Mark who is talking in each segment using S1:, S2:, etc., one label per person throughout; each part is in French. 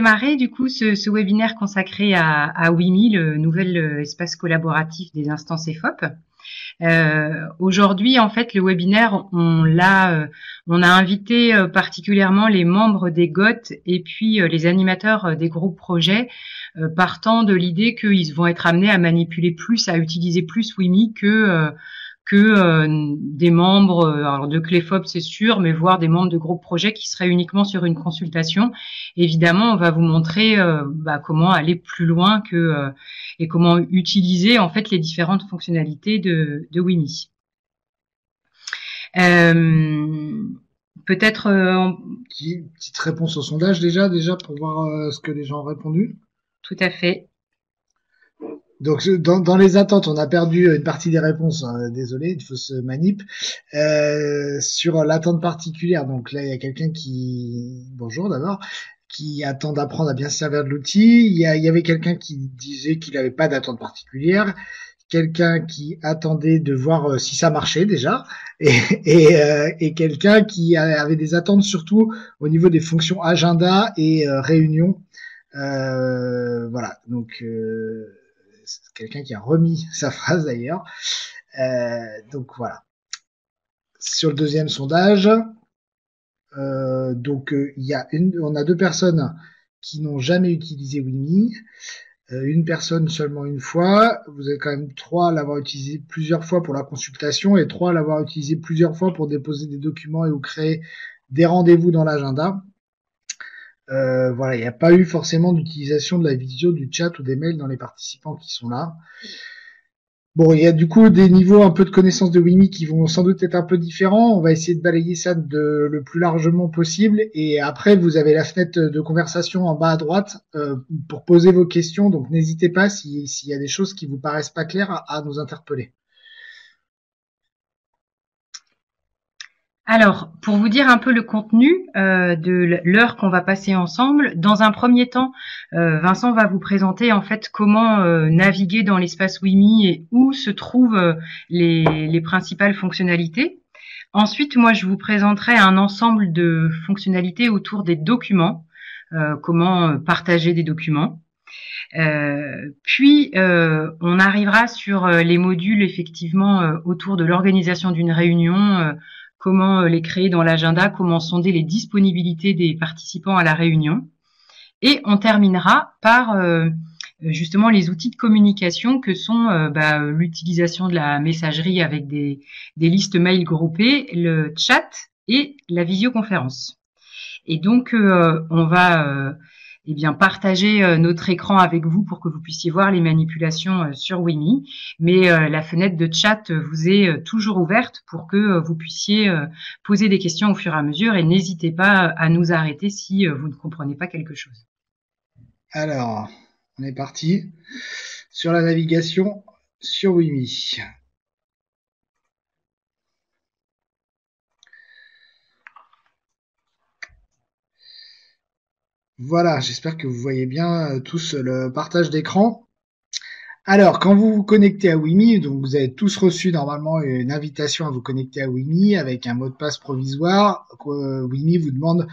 S1: démarrer du coup ce webinaire consacré à WIMI, le nouvel espace collaboratif des instances EFOP. Aujourd'hui, en fait, le webinaire, on a invité particulièrement les membres des GOT et puis les animateurs des groupes projets, partant de l'idée qu'ils vont être amenés à manipuler plus, à utiliser plus WIMI que des membres alors de CLEFOP, c'est sûr, mais voire des membres de groupes projets qui seraient uniquement sur une consultation. Évidemment, on va vous montrer comment aller plus loin et comment utiliser en fait les différentes fonctionnalités de WIMI. Peut-être
S2: petite réponse au sondage déjà pour voir ce que les gens ont répondu.
S1: Tout à fait.
S2: Donc dans les attentes, on a perdu une partie des réponses. Désolé, il faut se manip. Sur l'attente particulière, donc là il y a quelqu'un bonjour d'abord, qui attend d'apprendre à bien se servir de l'outil. Il y avait quelqu'un qui disait qu'il n'avait pas d'attente particulière. Quelqu'un qui attendait de voir si ça marchait déjà, et quelqu'un qui avait des attentes surtout au niveau des fonctions agenda et réunion. Voilà, donc c'est quelqu'un qui a remis sa phrase d'ailleurs. Donc voilà. Sur le deuxième sondage, on a 2 personnes qui n'ont jamais utilisé WIMI. Une personne seulement une fois. Vous avez quand même 3 à l'avoir utilisé plusieurs fois pour la consultation et 3 à l'avoir utilisé plusieurs fois pour déposer des documents et ou créer des rendez-vous dans l'agenda. Voilà, il n'y a pas eu forcément d'utilisation de la vidéo, du chat ou des mails dans les participants qui sont là. Bon, il y a du coup des niveaux un peu de connaissance de WIMI qui vont sans doute être un peu différents. On va essayer de balayer ça le plus largement possible. Et après, vous avez la fenêtre de conversation en bas à droite pour poser vos questions. Donc, n'hésitez pas s'il y a des choses qui vous paraissent pas claires à nous interpeller.
S1: Alors, pour vous dire un peu le contenu de l'heure qu'on va passer ensemble, dans un premier temps, Vincent va vous présenter en fait comment naviguer dans l'espace WIMI et où se trouvent les principales fonctionnalités. Ensuite, moi, je vous présenterai un ensemble de fonctionnalités autour des documents, comment partager des documents. Puis, on arrivera sur les modules effectivement autour de l'organisation d'une réunion, comment les créer dans l'agenda, comment sonder les disponibilités des participants à la réunion. Et on terminera par justement les outils de communication que sont l'utilisation de la messagerie avec des listes mail groupées, le chat et la visioconférence. Et donc, on va partager notre écran avec vous pour que vous puissiez voir les manipulations sur WIMI. Mais la fenêtre de chat vous est toujours ouverte pour que vous puissiez poser des questions au fur et à mesure et n'hésitez pas à nous arrêter si vous ne comprenez pas quelque chose.
S2: Alors, on est parti sur la navigation sur WIMI. Voilà, j'espère que vous voyez bien tous le partage d'écran. Alors, quand vous vous connectez à WIMI, donc vous avez tous reçu normalement une invitation à vous connecter à WIMI avec un mot de passe provisoire. WIMI vous demande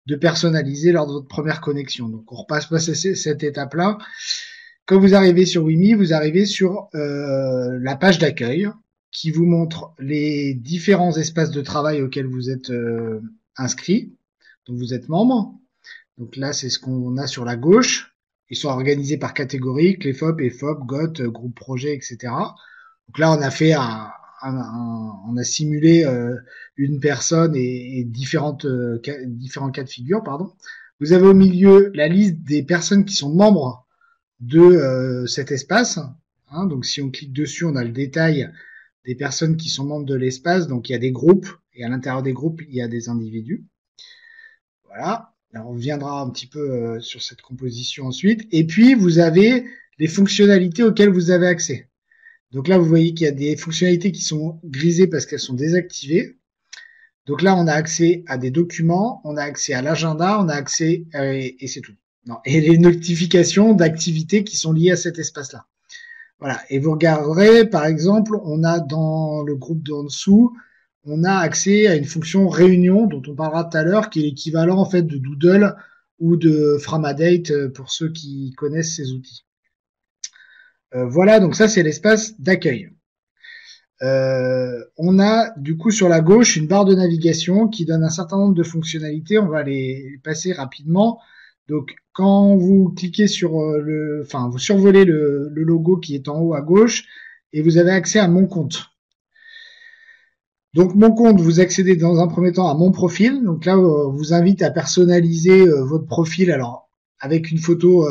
S2: de personnaliser lors de votre première connexion. Donc, on repasse pas cette étape-là. Quand vous arrivez sur WIMI, vous arrivez sur la page d'accueil qui vous montre les différents espaces de travail auxquels vous êtes inscrit, dont vous êtes membre. Donc là, c'est ce qu'on a sur la gauche. Ils sont organisés par catégorie, CLEFOP, EFOP, GOT, groupe projet, etc. Donc là, on a fait on a simulé une personne et différents cas de figure, pardon. Vous avez au milieu la liste des personnes qui sont membres de cet espace. Hein, donc si on clique dessus, on a le détail des personnes qui sont membres de l'espace. Donc il y a des groupes et à l'intérieur des groupes, il y a des individus. Voilà. Alors, on reviendra un petit peu sur cette composition ensuite. Et puis, vous avez les fonctionnalités auxquelles vous avez accès. Donc là, vous voyez qu'il y a des fonctionnalités qui sont grisées parce qu'elles sont désactivées. Donc là, on a accès à des documents, on a accès à l'agenda, on a accès, et c'est tout. Non, et les notifications d'activités qui sont liées à cet espace-là. Voilà. Et vous regarderez, par exemple, on a dans le groupe d'en dessous, on a accès à une fonction réunion dont on parlera tout à l'heure, qui est l'équivalent en fait de Doodle ou de Framadate pour ceux qui connaissent ces outils. Voilà, donc ça c'est l'espace d'accueil. On a du coup sur la gauche une barre de navigation qui donne un certain nombre de fonctionnalités. On va les passer rapidement. Donc quand vous cliquez sur vous survolez le logo qui est en haut à gauche et vous avez accès à mon compte. Donc mon compte, vous accédez dans un premier temps à mon profil. Donc là, on vous invite à personnaliser votre profil. Alors avec une photo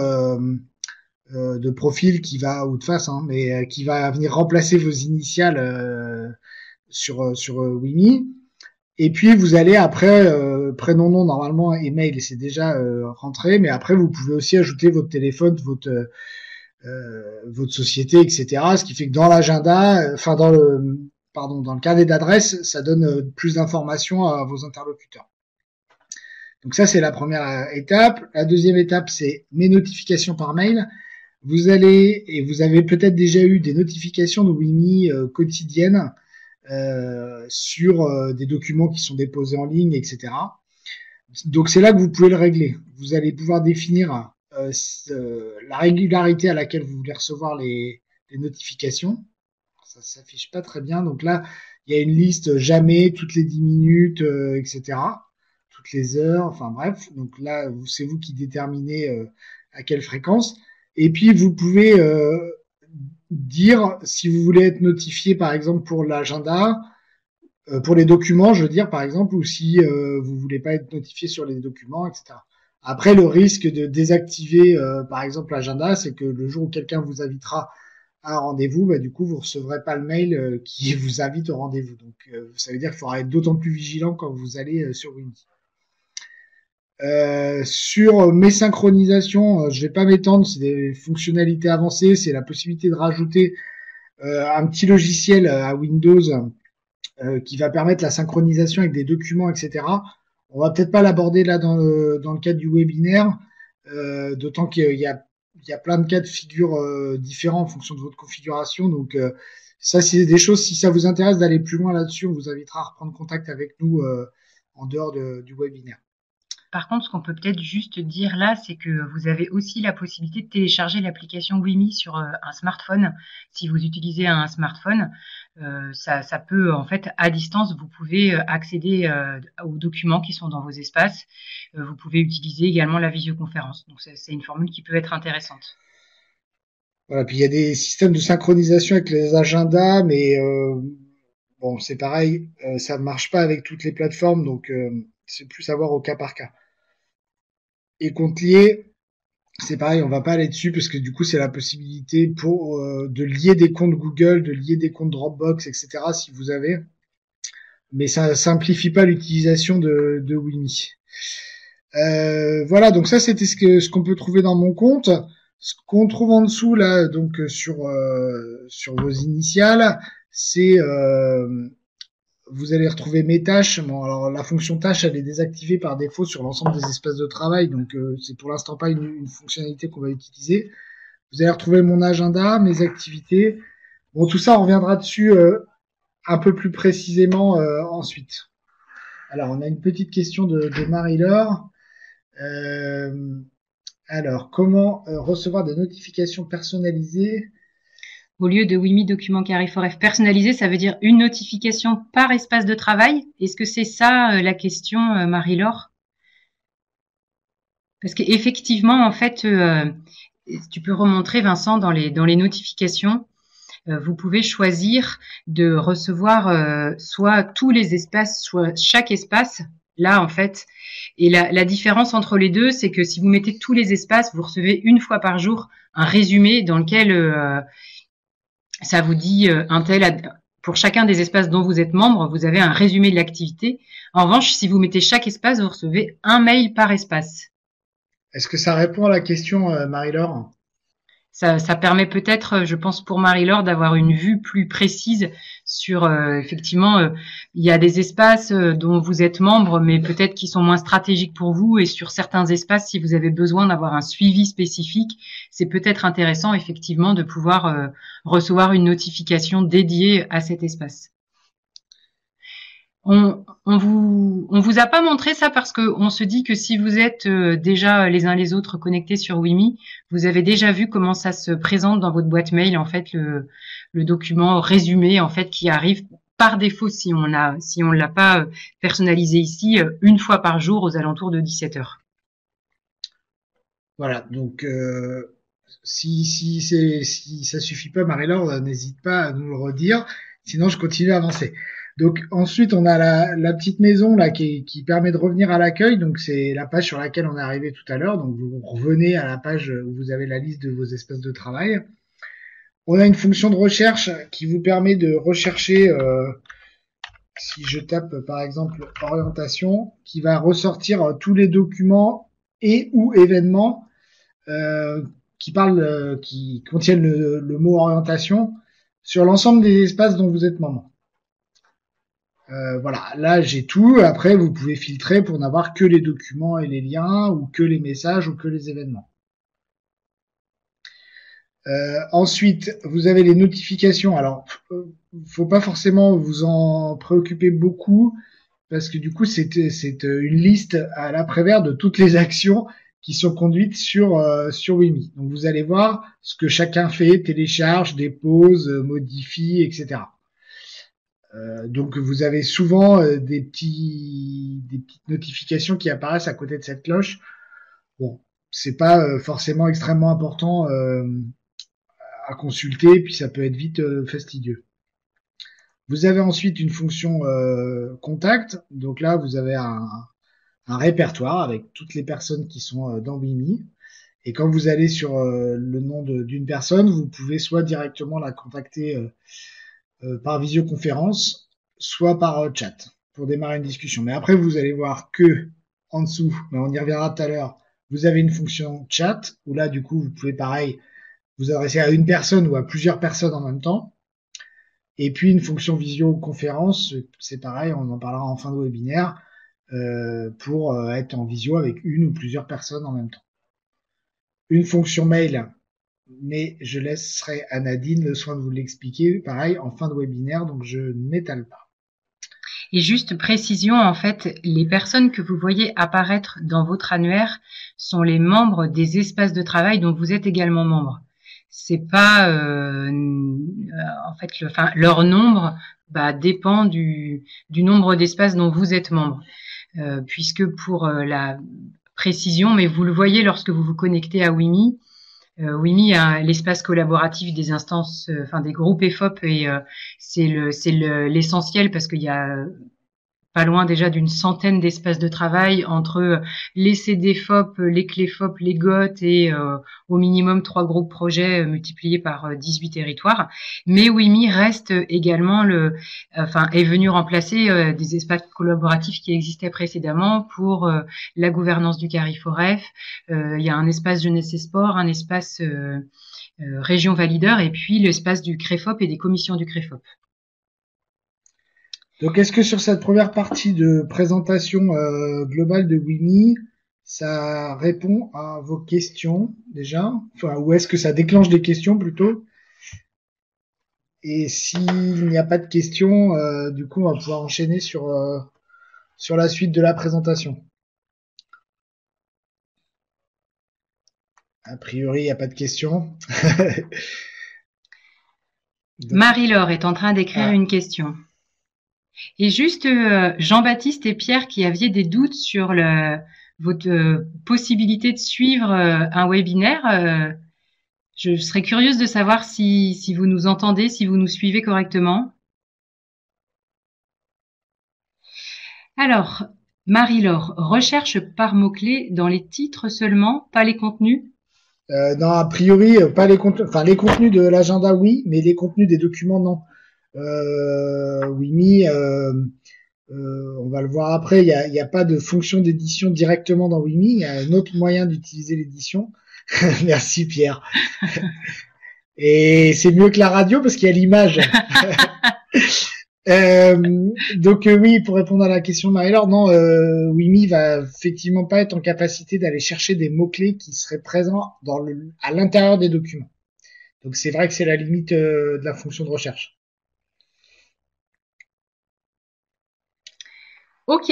S2: de profil qui va ou de face, mais qui va venir remplacer vos initiales sur Wimi. Et puis vous allez après prénom, nom normalement, email, c'est déjà rentré, mais après vous pouvez aussi ajouter votre téléphone, votre société, etc. Ce qui fait que dans l'agenda, dans le carnet d'adresse, ça donne plus d'informations à vos interlocuteurs. Donc ça, c'est la première étape. La deuxième étape, c'est mes notifications par mail. Vous avez peut-être déjà eu des notifications de Wimi quotidiennes sur des documents qui sont déposés en ligne, etc. Donc c'est là que vous pouvez le régler. Vous allez pouvoir définir la régularité à laquelle vous voulez recevoir les notifications. Ça s'affiche pas très bien. Donc là, il y a une liste jamais, toutes les 10 minutes, etc. Toutes les heures, enfin bref. Donc là, c'est vous qui déterminez à quelle fréquence. Et puis, vous pouvez dire si vous voulez être notifié, par exemple, pour l'agenda, pour les documents, je veux dire, par exemple, ou si vous voulez pas être notifié sur les documents, etc. Après, le risque de désactiver, par exemple, l'agenda, c'est que le jour où quelqu'un vous invitera à un rendez-vous, bah, du coup, vous recevrez pas le mail qui vous invite au rendez-vous. Donc, ça veut dire qu'il faudra être d'autant plus vigilant quand vous allez sur Wimi. Sur mes synchronisations, je vais pas m'étendre, c'est des fonctionnalités avancées, c'est la possibilité de rajouter un petit logiciel à Windows qui va permettre la synchronisation avec des documents, etc. On va peut-être pas l'aborder là dans le cadre du webinaire, d'autant qu'il y a plein de cas de figure différents en fonction de votre configuration. Donc ça, c'est des choses, si ça vous intéresse d'aller plus loin là-dessus, on vous invitera à reprendre contact avec nous en dehors du webinaire.
S1: Par contre, ce qu'on peut peut-être juste dire là, c'est que vous avez aussi la possibilité de télécharger l'application Wimi sur un smartphone. Si vous utilisez un smartphone, ça peut, en fait, à distance, vous pouvez accéder aux documents qui sont dans vos espaces. Vous pouvez utiliser également la visioconférence. Donc, c'est une formule qui peut être intéressante.
S2: Voilà, puis il y a des systèmes de synchronisation avec les agendas, mais bon, c'est pareil, ça ne marche pas avec toutes les plateformes, donc c'est plus à voir au cas par cas. Et compte lié, c'est pareil, on va pas aller dessus parce que du coup, c'est la possibilité de lier des comptes Google, de lier des comptes Dropbox, etc. si vous avez. Mais ça simplifie pas l'utilisation de Wimi. Voilà, donc ça, c'était ce qu'on peut trouver dans mon compte. Ce qu'on trouve en dessous, là, donc sur vos initiales, c'est vous allez retrouver mes tâches. Bon, alors la fonction tâche, elle est désactivée par défaut sur l'ensemble des espaces de travail, donc c'est pour l'instant pas une fonctionnalité qu'on va utiliser. Vous allez retrouver mon agenda, mes activités. Bon, tout ça, on reviendra dessus un peu plus précisément ensuite. Alors, on a une petite question de Marie-Laure. Alors, comment recevoir des notifications personnalisées?
S1: Au lieu de Wimi Document Carry4F personnalisé, ça veut dire une notification par espace de travail. Est-ce que c'est ça la question, Marie-Laure? Parce qu'effectivement, en fait, tu peux remontrer, Vincent, dans les notifications, vous pouvez choisir de recevoir soit tous les espaces, soit chaque espace. Là, en fait, et la différence entre les deux, c'est que si vous mettez tous les espaces, vous recevez une fois par jour un résumé dans lequel ça vous dit pour chacun des espaces dont vous êtes membre, vous avez un résumé de l'activité. En revanche, si vous mettez chaque espace, vous recevez un mail par espace.
S2: Est-ce que ça répond à la question, Marie-Laure?
S1: Ça permet peut-être, je pense, pour Marie-Laure d'avoir une vue plus précise sur, effectivement, il y a des espaces dont vous êtes membre, mais peut-être qui sont moins stratégiques pour vous. Et sur certains espaces, si vous avez besoin d'avoir un suivi spécifique, c'est peut-être intéressant, effectivement, de pouvoir recevoir une notification dédiée à cet espace. On vous a pas montré ça parce que on se dit que si vous êtes déjà les uns les autres connectés sur Wimi, vous avez déjà vu comment ça se présente dans votre boîte mail, en fait, le document résumé, en fait, qui arrive par défaut si on l'a pas personnalisé ici, une fois par jour aux alentours de 17 heures.
S2: Voilà, donc si ça suffit pas, Marie-Laure, n'hésite pas à nous le redire, sinon je continue à avancer. Donc ensuite, on a la petite maison là qui permet de revenir à l'accueil. Donc c'est la page sur laquelle on est arrivé tout à l'heure. Donc vous revenez à la page où vous avez la liste de vos espaces de travail. On a une fonction de recherche qui vous permet de rechercher, si je tape par exemple orientation, qui va ressortir tous les documents et ou événements qui contiennent le mot orientation sur l'ensemble des espaces dont vous êtes membre. Voilà, là j'ai tout. Après, vous pouvez filtrer pour n'avoir que les documents et les liens, ou que les messages, ou que les événements. Ensuite, vous avez les notifications. Alors, faut pas forcément vous en préoccuper beaucoup, parce que du coup, c'est une liste à l'après-vert de toutes les actions qui sont conduites sur Wimi. Donc, vous allez voir ce que chacun fait, télécharge, dépose, modifie, etc. Donc vous avez souvent des petites notifications qui apparaissent à côté de cette cloche. Bon, c'est pas forcément extrêmement important à consulter, puis ça peut être vite fastidieux. Vous avez ensuite une fonction contact. Donc là, vous avez un répertoire avec toutes les personnes qui sont dans Wimi. Et quand vous allez sur le nom d'une personne, vous pouvez soit directement la contacter par visioconférence, soit par chat pour démarrer une discussion. Mais après, vous allez voir que en dessous, mais on y reviendra tout à l'heure, vous avez une fonction chat où là, du coup, vous pouvez pareil vous adresser à une personne ou à plusieurs personnes en même temps. Et puis une fonction visioconférence, c'est pareil, on en parlera en fin de webinaire, pour être en visio avec une ou plusieurs personnes en même temps. Une fonction mail, mais je laisserai à Nadine le soin de vous l'expliquer, pareil, en fin de webinaire, donc je n'étale pas.
S1: Et juste précision, en fait, les personnes que vous voyez apparaître dans votre annuaire sont les membres des espaces de travail dont vous êtes également membre. C'est pas, en fait, leur nombre dépend du nombre d'espaces dont vous êtes membre. Puisque pour la précision, mais vous le voyez lorsque vous vous connectez à Wimi, Wimi a l'espace collaboratif des instances, des groupes EFOP, et c'est l'essentiel parce qu'il y a pas loin déjà d'une centaine d'espaces de travail entre les CDFOP, les CLEFOP, les GOT et au minimum 3 groupes projets multipliés par 18 territoires. Mais Wimi reste également est venu remplacer des espaces collaboratifs qui existaient précédemment pour la gouvernance du CARIFOREF. Il y a un espace jeunesse et sport, un espace région valideur et puis l'espace du CREFOP et des commissions du CREFOP.
S2: Donc, est-ce que sur cette première partie de présentation globale de Wimi, ça répond à vos questions déjà, ou est-ce que ça déclenche des questions plutôt? Et s'il n'y a pas de questions, du coup, on va pouvoir enchaîner sur la suite de la présentation. A priori, il n'y a pas de questions.
S1: Marie-Laure est en train d'écrire une question. Et juste Jean-Baptiste et Pierre qui aviez des doutes sur votre possibilité de suivre un webinaire, je serais curieuse de savoir si vous nous entendez, si vous nous suivez correctement. Alors, Marie-Laure, recherche par mots-clés dans les titres seulement, pas les contenus?
S2: Non, a priori, pas les contenus, les contenus de l'agenda, oui, mais les contenus des documents, non. Wimi, on va le voir après, il y a pas de fonction d'édition directement dans Wimi, il y a un autre moyen d'utiliser l'édition. Merci Pierre. Et c'est mieux que la radio parce qu'il y a l'image. Donc oui, pour répondre à la question de Marie-Laure, non, Wimi va effectivement pas être en capacité d'aller chercher des mots-clés qui seraient présents à l'intérieur des documents. Donc c'est vrai que c'est la limite de la fonction de recherche.
S1: Ok.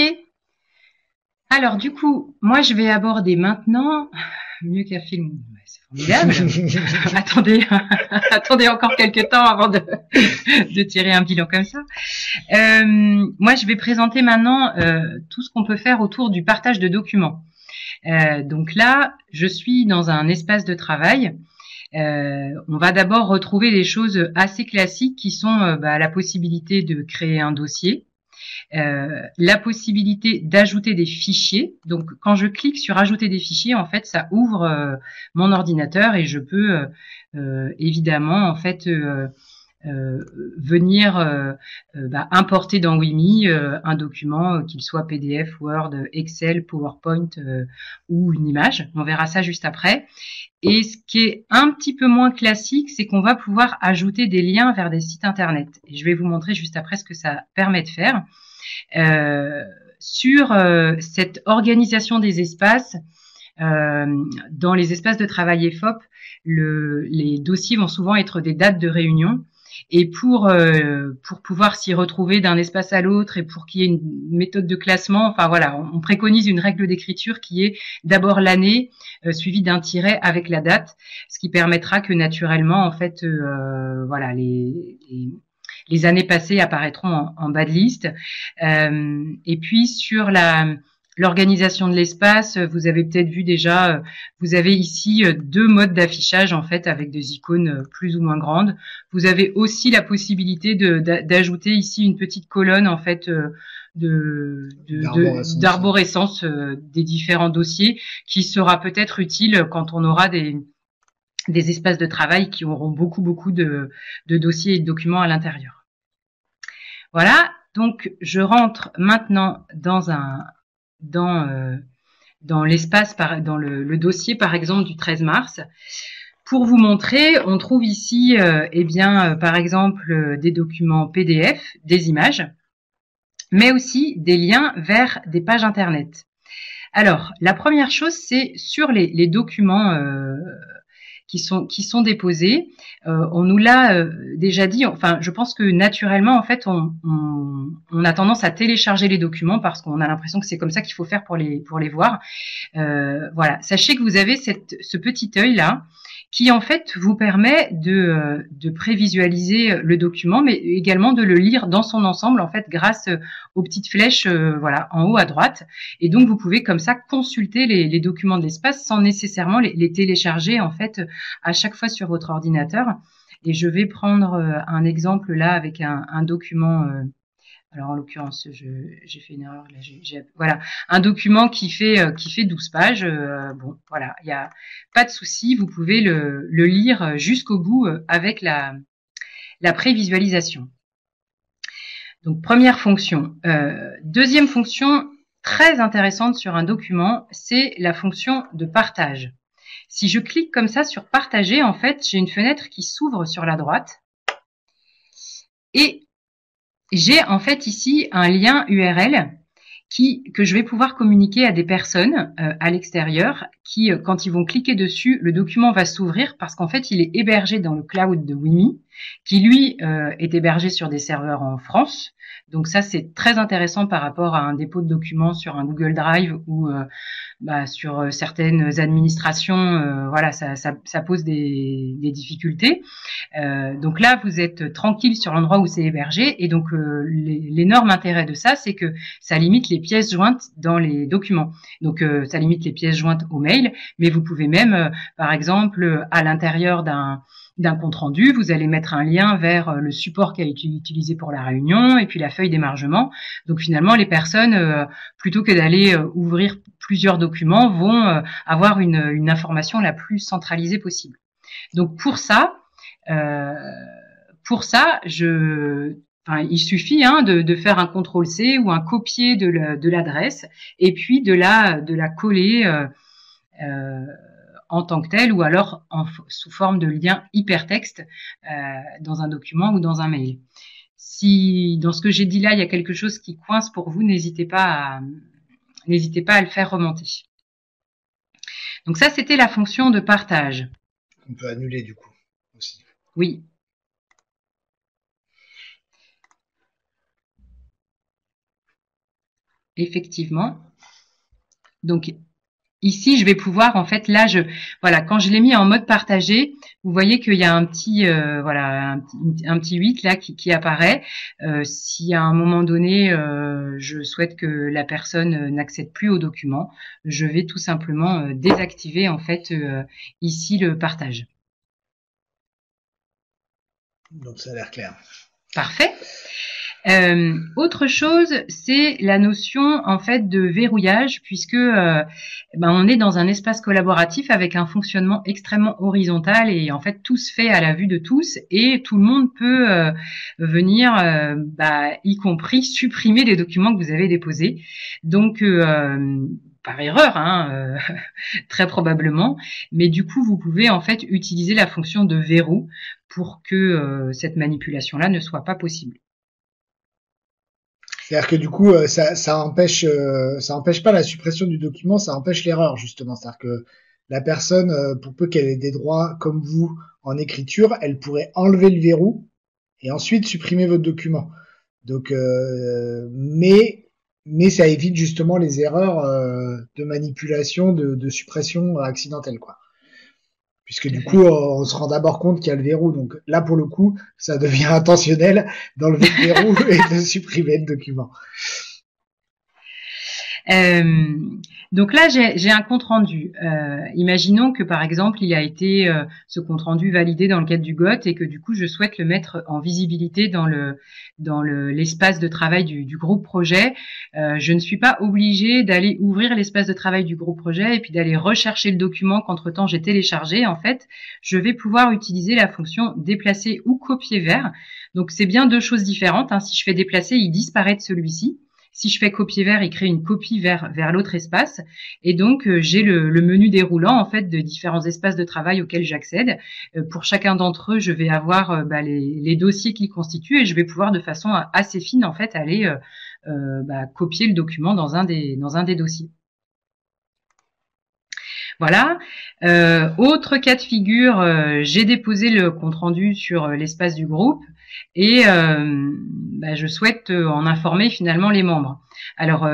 S1: Alors du coup, moi je vais aborder maintenant, mieux qu'un film, ouais, c'est formidable. Attendez, attendez encore quelques temps avant de tirer un bilan comme ça. Moi je vais présenter maintenant tout ce qu'on peut faire autour du partage de documents. Donc là, je suis dans un espace de travail. On va d'abord retrouver des choses assez classiques qui sont la possibilité de créer un dossier, la possibilité d'ajouter des fichiers. Donc, quand je clique sur ajouter des fichiers, en fait, ça ouvre mon ordinateur et je peux évidemment en fait euh, venir importer dans Wimi un document, qu'il soit PDF, Word, Excel, PowerPoint ou une image. On verra ça juste après. Et ce qui est un petit peu moins classique, c'est qu'on va pouvoir ajouter des liens vers des sites internet. Et je vais vous montrer juste après ce que ça permet de faire. Sur cette organisation des espaces, dans les espaces de travail EFOP, les dossiers vont souvent être des dates de réunion. Et pour pouvoir s'y retrouver d'un espace à l'autre et pour qu'il y ait une méthode de classement, enfin voilà, on préconise une règle d'écriture qui est d'abord l'année suivie d'un tiret avec la date, ce qui permettra que naturellement, en fait, voilà, les années passées apparaîtront en bas de liste. Et puis sur l'organisation de l'espace, vous avez peut-être vu déjà, vous avez ici deux modes d'affichage en fait avec des icônes plus ou moins grandes. Vous avez aussi la possibilité d'ajouter ici une petite colonne en fait d'arborescence des différents dossiers qui sera peut-être utile quand on aura des espaces de travail qui auront beaucoup de dossiers et de documents à l'intérieur. Voilà, donc je rentre maintenant dans l'espace, dans le dossier par exemple du 13 mars. Pour vous montrer, on trouve ici par exemple des documents PDF, des images, mais aussi des liens vers des pages internet. Alors, la première chose, c'est sur les documents qui sont déposés. On nous l'a déjà dit. Enfin, je pense que naturellement, en fait, on a tendance à télécharger les documents parce qu'on a l'impression que c'est comme ça qu'il faut faire pour les voir. Voilà. Sachez que vous avez ce petit œil là qui en fait vous permet de prévisualiser le document, mais également de le lire dans son ensemble en fait grâce aux petites flèches voilà en haut à droite. Et donc vous pouvez comme ça consulter les documents de l'espace sans nécessairement les télécharger en fait à chaque fois sur votre ordinateur. Et je vais prendre un exemple là avec un document. Alors en l'occurrence, j'ai fait une erreur. Là, voilà, un document qui fait 12 pages. Bon, voilà, il y a pas de souci. Vous pouvez le lire jusqu'au bout avec la prévisualisation. Donc première fonction. Deuxième fonction très intéressante sur un document, c'est la fonction de partage. Si je clique comme ça sur partager, en fait, j'ai une fenêtre qui s'ouvre sur la droite et j'ai en fait ici un lien URL que je vais pouvoir communiquer à des personnes à l'extérieur qui, quand ils vont cliquer dessus, le document va s'ouvrir parce qu'en fait, il est hébergé dans le cloud de Wimi, qui lui est hébergé sur des serveurs en France. Donc ça, c'est très intéressant par rapport à un dépôt de documents sur un Google Drive ou sur certaines administrations. Voilà, ça pose des difficultés. Donc là, vous êtes tranquille sur l'endroit où c'est hébergé. Et donc, l'énorme intérêt de ça, c'est que ça limite les pièces jointes dans les documents. Donc, ça limite les pièces jointes au mail, mais vous pouvez même, par exemple, à l'intérieur d'un compte rendu, vous allez mettre un lien vers le support qui a été utilisé pour la réunion et puis la feuille d'émargement. Donc finalement, les personnes, plutôt que d'aller ouvrir plusieurs documents, vont avoir une information la plus centralisée possible. Donc euh, pour ça, il suffit de faire un CTRL-C ou un copier de l'adresse et puis de la coller en tant que telle ou alors sous forme de lien hypertexte dans un document ou dans un mail. Si dans ce que j'ai dit là, il y a quelque chose qui coince pour vous, n'hésitez pas à le faire remonter. Donc ça, c'était la fonction de partage.
S2: On peut annuler du coup aussi.
S1: Oui. effectivement. Donc ici, je vais pouvoir, en fait, là, voilà, quand je l'ai mis en mode partagé, vous voyez qu'il y a un petit, voilà, un petit 8 là qui apparaît. Si à un moment donné, je souhaite que la personne n'accède plus au document, je vais tout simplement désactiver, en fait, ici le partage.
S2: Donc ça a l'air clair.
S1: Parfait. Autre chose, c'est la notion en fait de verrouillage, puisque on est dans un espace collaboratif avec un fonctionnement extrêmement horizontal et en fait tout se fait à la vue de tous et tout le monde peut venir, y compris supprimer des documents que vous avez déposés. Donc par erreur, hein, très probablement, mais du coup vous pouvez en fait utiliser la fonction de verrou pour que cette manipulation-là ne soit pas possible.
S2: C'est-à-dire que du coup, ça empêche pas la suppression du document, ça empêche l'erreur justement. C'est-à-dire que la personne, pour peu qu'elle ait des droits comme vous en écriture, elle pourrait enlever le verrou et ensuite supprimer votre document. Donc, mais ça évite justement les erreurs de manipulation, de suppression accidentelle, quoi. Puisque du coup, on se rend d'abord compte qu'il y a le verrou. Donc là, pour le coup, ça devient intentionnel d'enlever le verrou et de supprimer le document.
S1: Donc là, j'ai un compte rendu. Imaginons que par exemple, il a été ce compte rendu validé dans le cadre du GOT et que du coup, je souhaite le mettre en visibilité dans l'espace de travail du groupe projet. Je ne suis pas obligée d'aller ouvrir l'espace de travail du groupe projet et puis d'aller rechercher le document qu'entre-temps j'ai téléchargé. En fait, je vais pouvoir utiliser la fonction déplacer ou copier vers. Donc c'est bien deux choses différentes, hein. Si je fais déplacer, il disparaît de celui-ci. Si je fais copier vers, il crée une copie vers l'autre espace. Et donc, j'ai le menu déroulant, en fait, de différents espaces de travail auxquels j'accède. Pour chacun d'entre eux, je vais avoir les dossiers qu'ils constituent et je vais pouvoir de façon assez fine, en fait, aller copier le document dans un des dossiers. Voilà. Autre cas de figure, j'ai déposé le compte-rendu sur l'espace du groupe et je souhaite en informer finalement les membres. Alors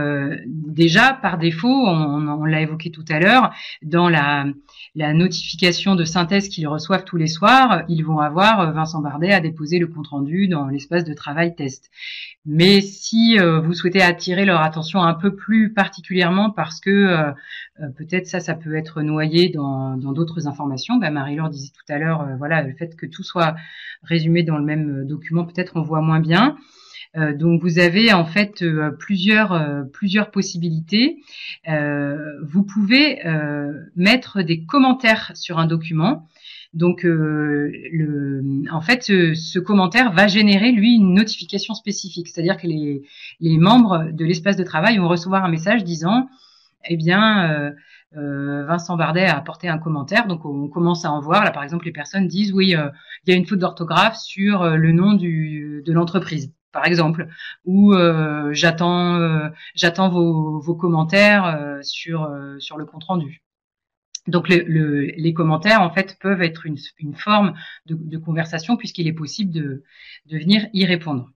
S1: déjà, par défaut, on l'a évoqué tout à l'heure, dans la notification de synthèse qu'ils reçoivent tous les soirs, ils vont avoir Vincent Bardet a déposé le compte-rendu dans l'espace de travail test. Mais si vous souhaitez attirer leur attention un peu plus particulièrement parce que peut-être ça peut être noyé dans d'autres informations, Marie-Laure disait tout à l'heure, voilà, le fait que tout soit résumé dans le même document, peut-être on voit moins bien. Donc vous avez en fait plusieurs possibilités. Vous pouvez mettre des commentaires sur un document. Donc, en fait, ce commentaire va générer, lui, une notification spécifique. C'est-à-dire que les membres de l'espace de travail vont recevoir un message disant, eh bien, Vincent Bardet a apporté un commentaire. Donc, on commence à en voir. Là, par exemple, les personnes disent, oui, il y a une faute d'orthographe sur le nom de l'entreprise, par exemple, ou j'attends vos commentaires sur le compte rendu. Donc les commentaires en fait peuvent être une forme de conversation puisqu'il est possible de venir y répondre.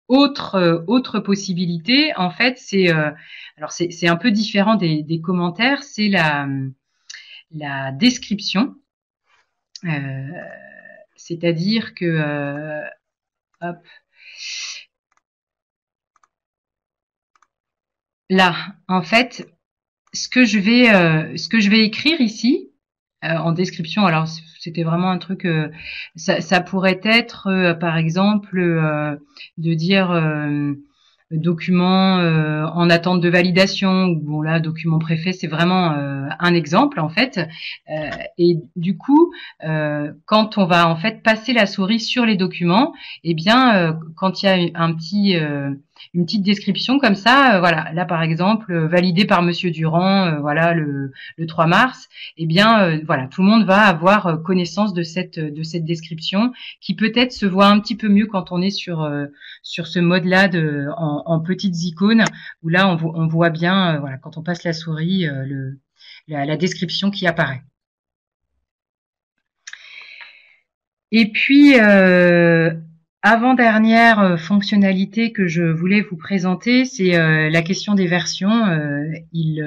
S1: Autre possibilité en fait c'est alors c'est un peu différent des commentaires, c'est la description. C'est-à-dire que hop, là en fait ce que je vais écrire ici en description, alors c'était vraiment un truc, ça pourrait être par exemple de dire document en attente de validation. Bon là, document préfet, c'est vraiment un exemple en fait. Et du coup, quand on va en fait passer la souris sur les documents, eh bien, quand il y a une petite description comme ça, voilà, là par exemple, validé par Monsieur Durand, voilà le 3 mars, eh bien, voilà, tout le monde va avoir connaissance de cette description qui peut-être se voit un petit peu mieux quand on est sur ce mode-là en petites icônes où là on voit bien, voilà, quand on passe la souris, la description qui apparaît. Et puis avant-dernière fonctionnalité que je voulais vous présenter, c'est la question des versions. Il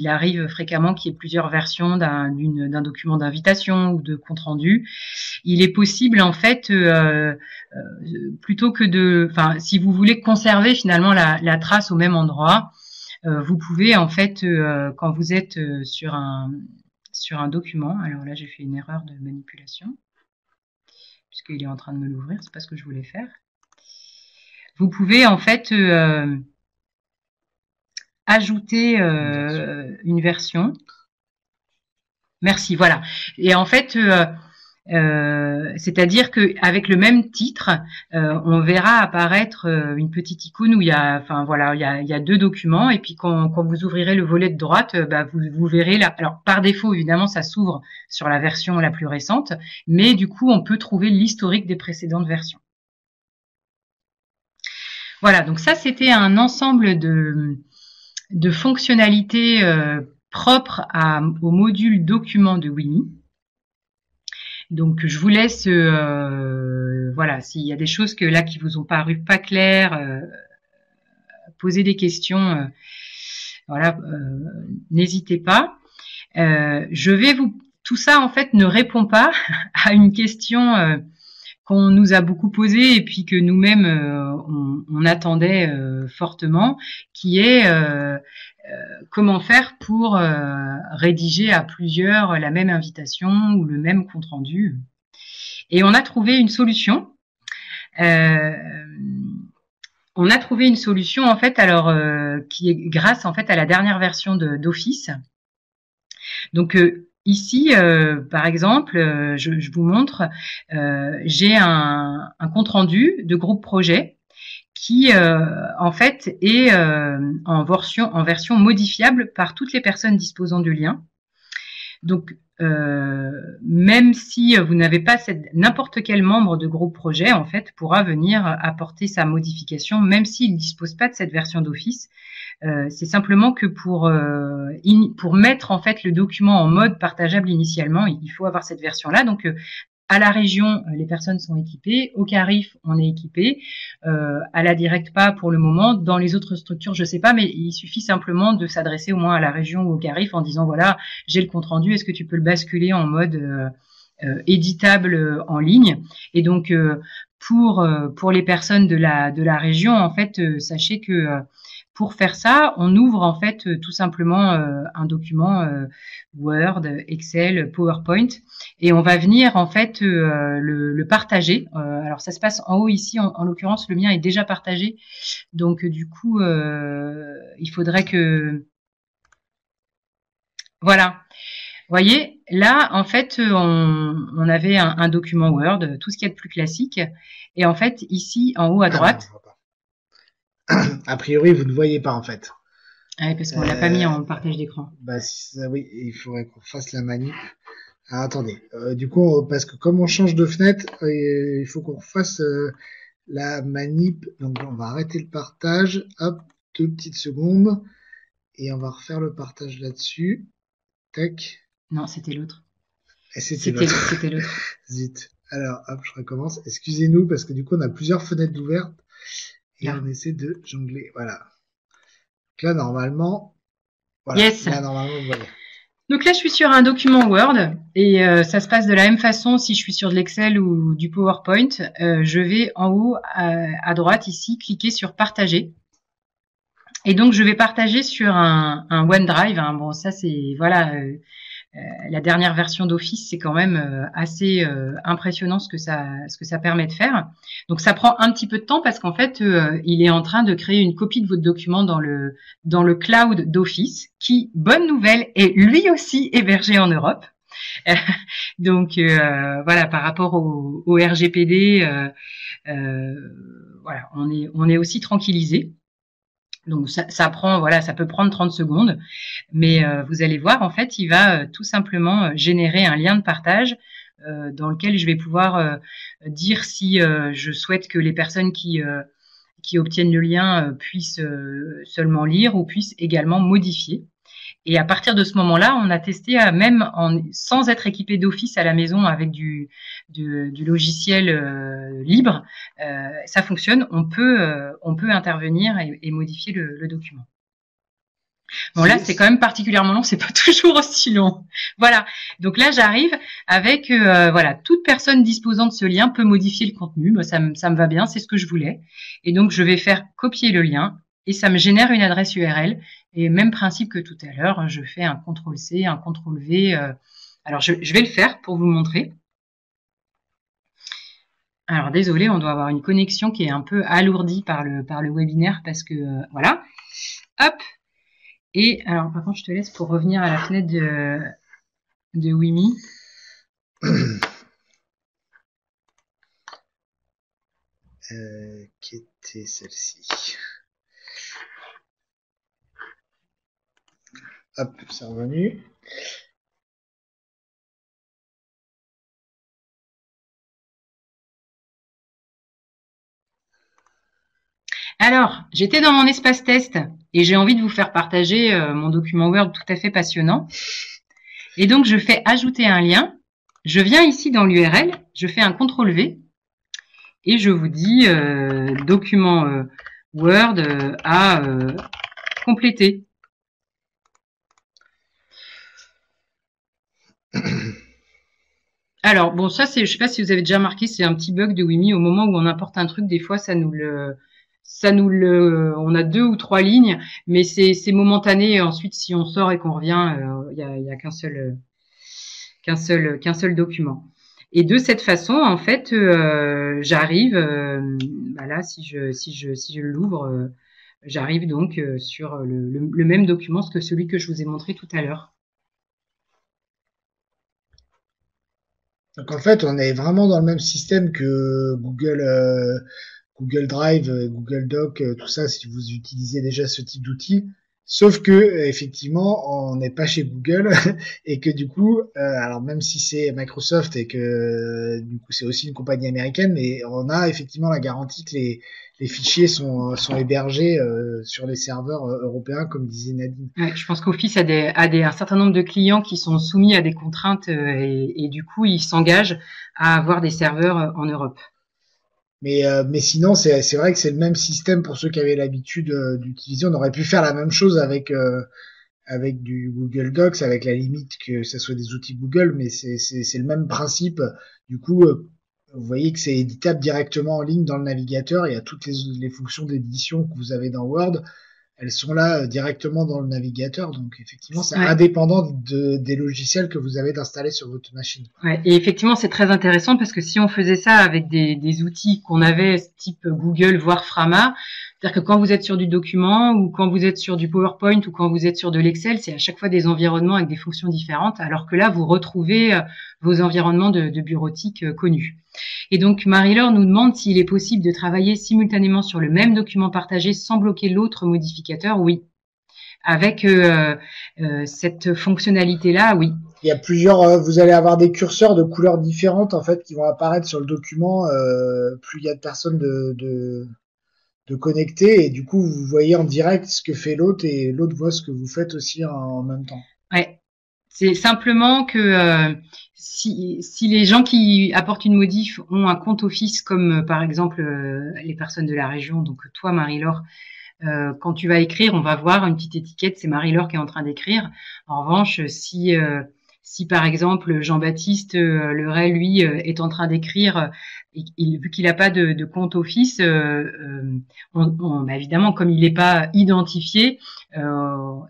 S1: arrive fréquemment qu'il y ait plusieurs versions d'un document d'invitation ou de compte rendu. Il est possible en fait, plutôt que si vous voulez conserver finalement la trace au même endroit, vous pouvez en fait, quand vous êtes sur un document. Alors là, j'ai fait une erreur de manipulation, puisqu'il est en train de me l'ouvrir, c'est pas ce que je voulais faire. Vous pouvez en fait ajouter une version. Merci, voilà. Et en fait, c'est-à-dire que avec le même titre, on verra apparaître une petite icône où il y a deux documents, et puis quand vous ouvrirez le volet de droite, vous verrez là. Alors par défaut, évidemment, ça s'ouvre sur la version la plus récente, mais du coup, on peut trouver l'historique des précédentes versions. Voilà, donc ça, c'était un ensemble de fonctionnalités propres au module document de WIMI. Donc je vous laisse, s'il y a des choses qui vous ont paru pas claires, poser des questions, n'hésitez pas. Tout ça en fait ne répond pas à une question qu'on nous a beaucoup posée et puis que nous-mêmes on attendait fortement, qui est comment faire pour rédiger à plusieurs la même invitation ou le même compte rendu. Et on a trouvé une solution. En fait, qui est grâce en fait à la dernière version d'Office. Donc ici, par exemple, je vous montre, j'ai un compte rendu de groupe projet qui en fait est en version modifiable par toutes les personnes disposant du lien. Donc même si vous n'avez pas n'importe quel membre de groupe projet en fait pourra venir apporter sa modification, même s'il ne dispose pas de cette version d'Office. C'est simplement que pour mettre en fait le document en mode partageable initialement, il faut avoir cette version-là. Donc à la région, les personnes sont équipées. Au CARIF, on est équipé. À la Direct pas pour le moment. Dans les autres structures, je sais pas, mais il suffit simplement de s'adresser au moins à la région ou au CARIF en disant voilà, j'ai le compte rendu. Est-ce que tu peux le basculer en mode éditable en ligne? Et donc pour les personnes de la région, en fait, sachez que pour faire ça, on ouvre en fait tout simplement un document Word, Excel, PowerPoint, et on va venir en fait le partager. Alors ça se passe en haut ici, en l'occurrence le mien est déjà partagé, donc du coup il faudrait que voilà. Vous voyez, là en fait on avait un document Word, tout ce qu'il y a de plus classique, et en fait ici en haut à droite.
S2: A priori, vous ne voyez pas en fait.
S1: Ah oui, parce qu'on l'a pas mis en partage d'écran.
S2: Oui, il faudrait qu'on fasse la manip. Alors, attendez. Du coup, parce que comme on change de fenêtre, il faut qu'on fasse la manip. Donc, on va arrêter le partage. Hop, 2 petites secondes. Et on va refaire le partage là-dessus. Tac.
S1: Non, c'était l'autre.
S2: C'était l'autre. Zut. Alors, hop, je recommence. Excusez-nous, parce que du coup, on a plusieurs fenêtres ouvertes. Et on essaie de jongler. Voilà. Donc là, normalement. Voilà.
S1: Yes.
S2: Là, normalement, vous voyez.
S1: Donc là, je suis sur un document Word et ça se passe de la même façon si je suis sur de l'Excel ou du PowerPoint. Je vais en haut à droite ici cliquer sur partager. Et donc, je vais partager sur un OneDrive. Hein. Bon, ça, c'est voilà, la dernière version d'Office, c'est quand même assez impressionnant ce que ça permet de faire. Donc, ça prend un petit peu de temps parce qu'en fait, il est en train de créer une copie de votre document dans le cloud d'Office, qui, bonne nouvelle, est lui aussi hébergé en Europe. Donc, voilà, par rapport au RGPD, voilà, on est aussi tranquillisé. Donc ça peut prendre 30 secondes, mais vous allez voir, en fait, il va tout simplement générer un lien de partage dans lequel je vais pouvoir dire si je souhaite que les personnes qui obtiennent le lien puissent seulement lire ou puissent également modifier. Et à partir de ce moment-là, on a testé même sans être équipé d'Office à la maison avec du logiciel libre, ça fonctionne. On peut intervenir et modifier le document. Bon, là, c'est quand même particulièrement long, c'est pas toujours aussi long. Voilà. Donc là, j'arrive avec, voilà, toute personne disposant de ce lien peut modifier le contenu. Bah, ça me va bien, c'est ce que je voulais. Et donc, je vais faire copier le lien et ça me génère une adresse URL. Et même principe que tout à l'heure, je fais un CTRL-C, un CTRL-V. Alors, je vais le faire pour vous montrer. Alors, désolé, on doit avoir une connexion qui est un peu alourdie par le webinaire parce que, voilà. Hop. Et alors, par contre, je te laisse pour revenir à la fenêtre de Wimi.
S2: Qui était celle-ci? Hop, c'est revenu.
S1: Alors, j'étais dans mon espace test et j'ai envie de vous faire partager mon document Word tout à fait passionnant. Et donc, je fais ajouter un lien. Je viens ici dans l'URL, je fais un CTRL-V et je vous dis document Word à compléter. Alors, bon, ça, je sais pas si vous avez déjà remarqué, c'est un petit bug de Wimi. Au moment où on importe un truc, des fois, on a 2 ou 3 lignes, mais c'est momentané. Et ensuite, si on sort et qu'on revient, il y a qu'un seul document. Et de cette façon, en fait, j'arrive, là, si je l'ouvre, j'arrive donc sur le même document que celui que je vous ai montré tout à l'heure.
S2: Donc en fait, on est vraiment dans le même système que Google Drive, Google Doc, tout ça, si vous utilisez déjà ce type d'outils. Sauf que effectivement, on n'est pas chez Google et que du coup, alors même si c'est Microsoft et que du coup c'est aussi une compagnie américaine, mais on a effectivement la garantie que les fichiers sont hébergés sur les serveurs européens, comme disait Nadine.
S1: Ouais, je pense qu'Office a un certain nombre de clients qui sont soumis à des contraintes et du coup, ils s'engagent à avoir des serveurs en Europe.
S2: Mais sinon, c'est vrai que c'est le même système pour ceux qui avaient l'habitude d'utiliser. On aurait pu faire la même chose avec du Google Docs, avec la limite que ce soit des outils Google, mais c'est le même principe. Du coup, vous voyez que c'est éditable directement en ligne dans le navigateur. Il y a toutes les fonctions d'édition que vous avez dans Word. Elles sont là directement dans le navigateur, donc effectivement, c'est indépendant des logiciels que vous avez d'installer sur votre machine.
S1: Ouais, et effectivement, c'est très intéressant parce que si on faisait ça avec des outils qu'on avait type Google, voire Frama, c'est-à-dire que quand vous êtes sur du document ou quand vous êtes sur du PowerPoint ou quand vous êtes sur de l'Excel, c'est à chaque fois des environnements avec des fonctions différentes, alors que là, vous retrouvez vos environnements de bureautique connus. Et donc, Marie-Laure nous demande s'il est possible de travailler simultanément sur le même document partagé sans bloquer l'autre modificateur. Oui. Avec cette fonctionnalité-là, oui.
S2: Il y a plusieurs, vous allez avoir des curseurs de couleurs différentes en fait qui vont apparaître sur le document. Plus il y a de personnes de connecter et du coup vous voyez en direct ce que fait l'autre et l'autre voit ce que vous faites aussi en même temps.
S1: Ouais. C'est simplement que si les gens qui apportent une modif ont un compte Office comme par exemple les personnes de la région, donc toi Marie-Laure, quand tu vas écrire, on va voir une petite étiquette, c'est Marie-Laure qui est en train d'écrire. En revanche, si par exemple Jean-Baptiste Leray, lui, est en train d'écrire, vu qu'il n'a pas de compte Office, évidemment, comme il n'est pas identifié,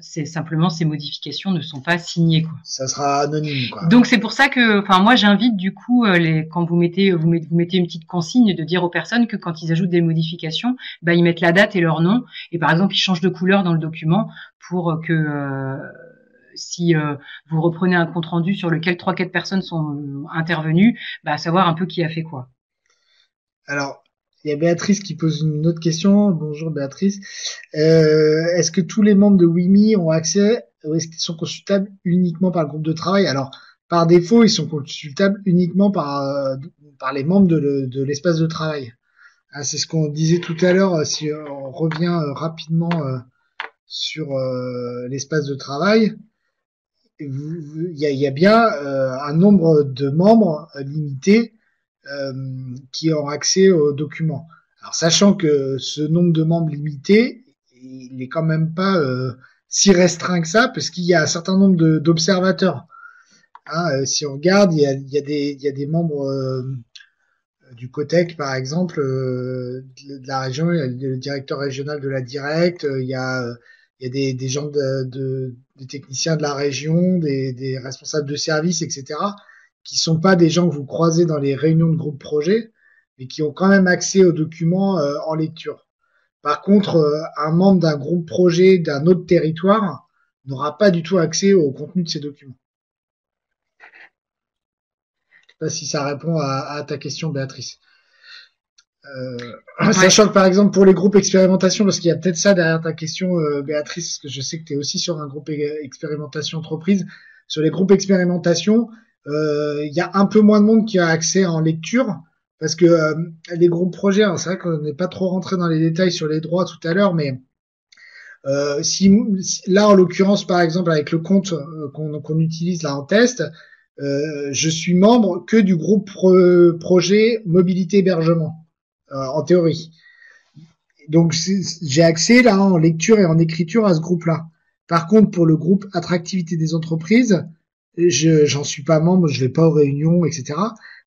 S1: c'est simplement ces modifications ne sont pas signées, quoi.
S2: Ça sera anonyme, quoi.
S1: Donc c'est pour ça que, moi j'invite du coup quand vous mettez une petite consigne de dire aux personnes que quand ils ajoutent des modifications, ils mettent la date et leur nom et par exemple ils changent de couleur dans le document pour que si vous reprenez un compte rendu sur lequel 3-4 personnes sont intervenues, savoir un peu qui a fait quoi.
S2: Alors, il y a Béatrice qui pose une autre question. Bonjour Béatrice. Est-ce que tous les membres de Wimi ont accès ou est-ce qu'ils sont consultables uniquement par le groupe de travail? Alors, par défaut, ils sont consultables uniquement par les membres de l'espace de travail. C'est ce qu'on disait tout à l'heure. Si on revient rapidement sur l'espace de travail, il y a bien un nombre de membres limité qui ont accès aux documents. Alors, sachant que ce nombre de membres limité, il est quand même pas si restreint que ça, parce qu'il y a un certain nombre d'observateurs. Hein, si on regarde, il y a des membres du COTEC, par exemple, de la région, il y a le directeur régional de la Direct, il y a des gens des techniciens de la région, des responsables de services, etc., qui sont pas des gens que vous croisez dans les réunions de groupe projet, mais qui ont quand même accès aux documents en lecture. Par contre, un membre d'un groupe projet d'un autre territoire n'aura pas du tout accès au contenu de ces documents. Je sais pas si ça répond à ta question, Béatrice. Sachant que par exemple pour les groupes expérimentation, parce qu'il y a peut-être ça derrière ta question, Béatrice, parce que je sais que tu es aussi sur un groupe expérimentation entreprise. Sur les groupes expérimentation, il y a un peu moins de monde qui a accès en lecture, parce que les groupes projets, c'est vrai qu'on n'est pas trop rentré dans les détails sur les droits tout à l'heure, mais là en l'occurrence par exemple avec le compte qu'on utilise là en test, je suis membre que du groupe projet mobilité hébergement. En théorie. Donc j'ai accès là en lecture et en écriture à ce groupe-là. Par contre, pour le groupe attractivité des entreprises, j'en suis pas membre, je vais pas aux réunions, etc.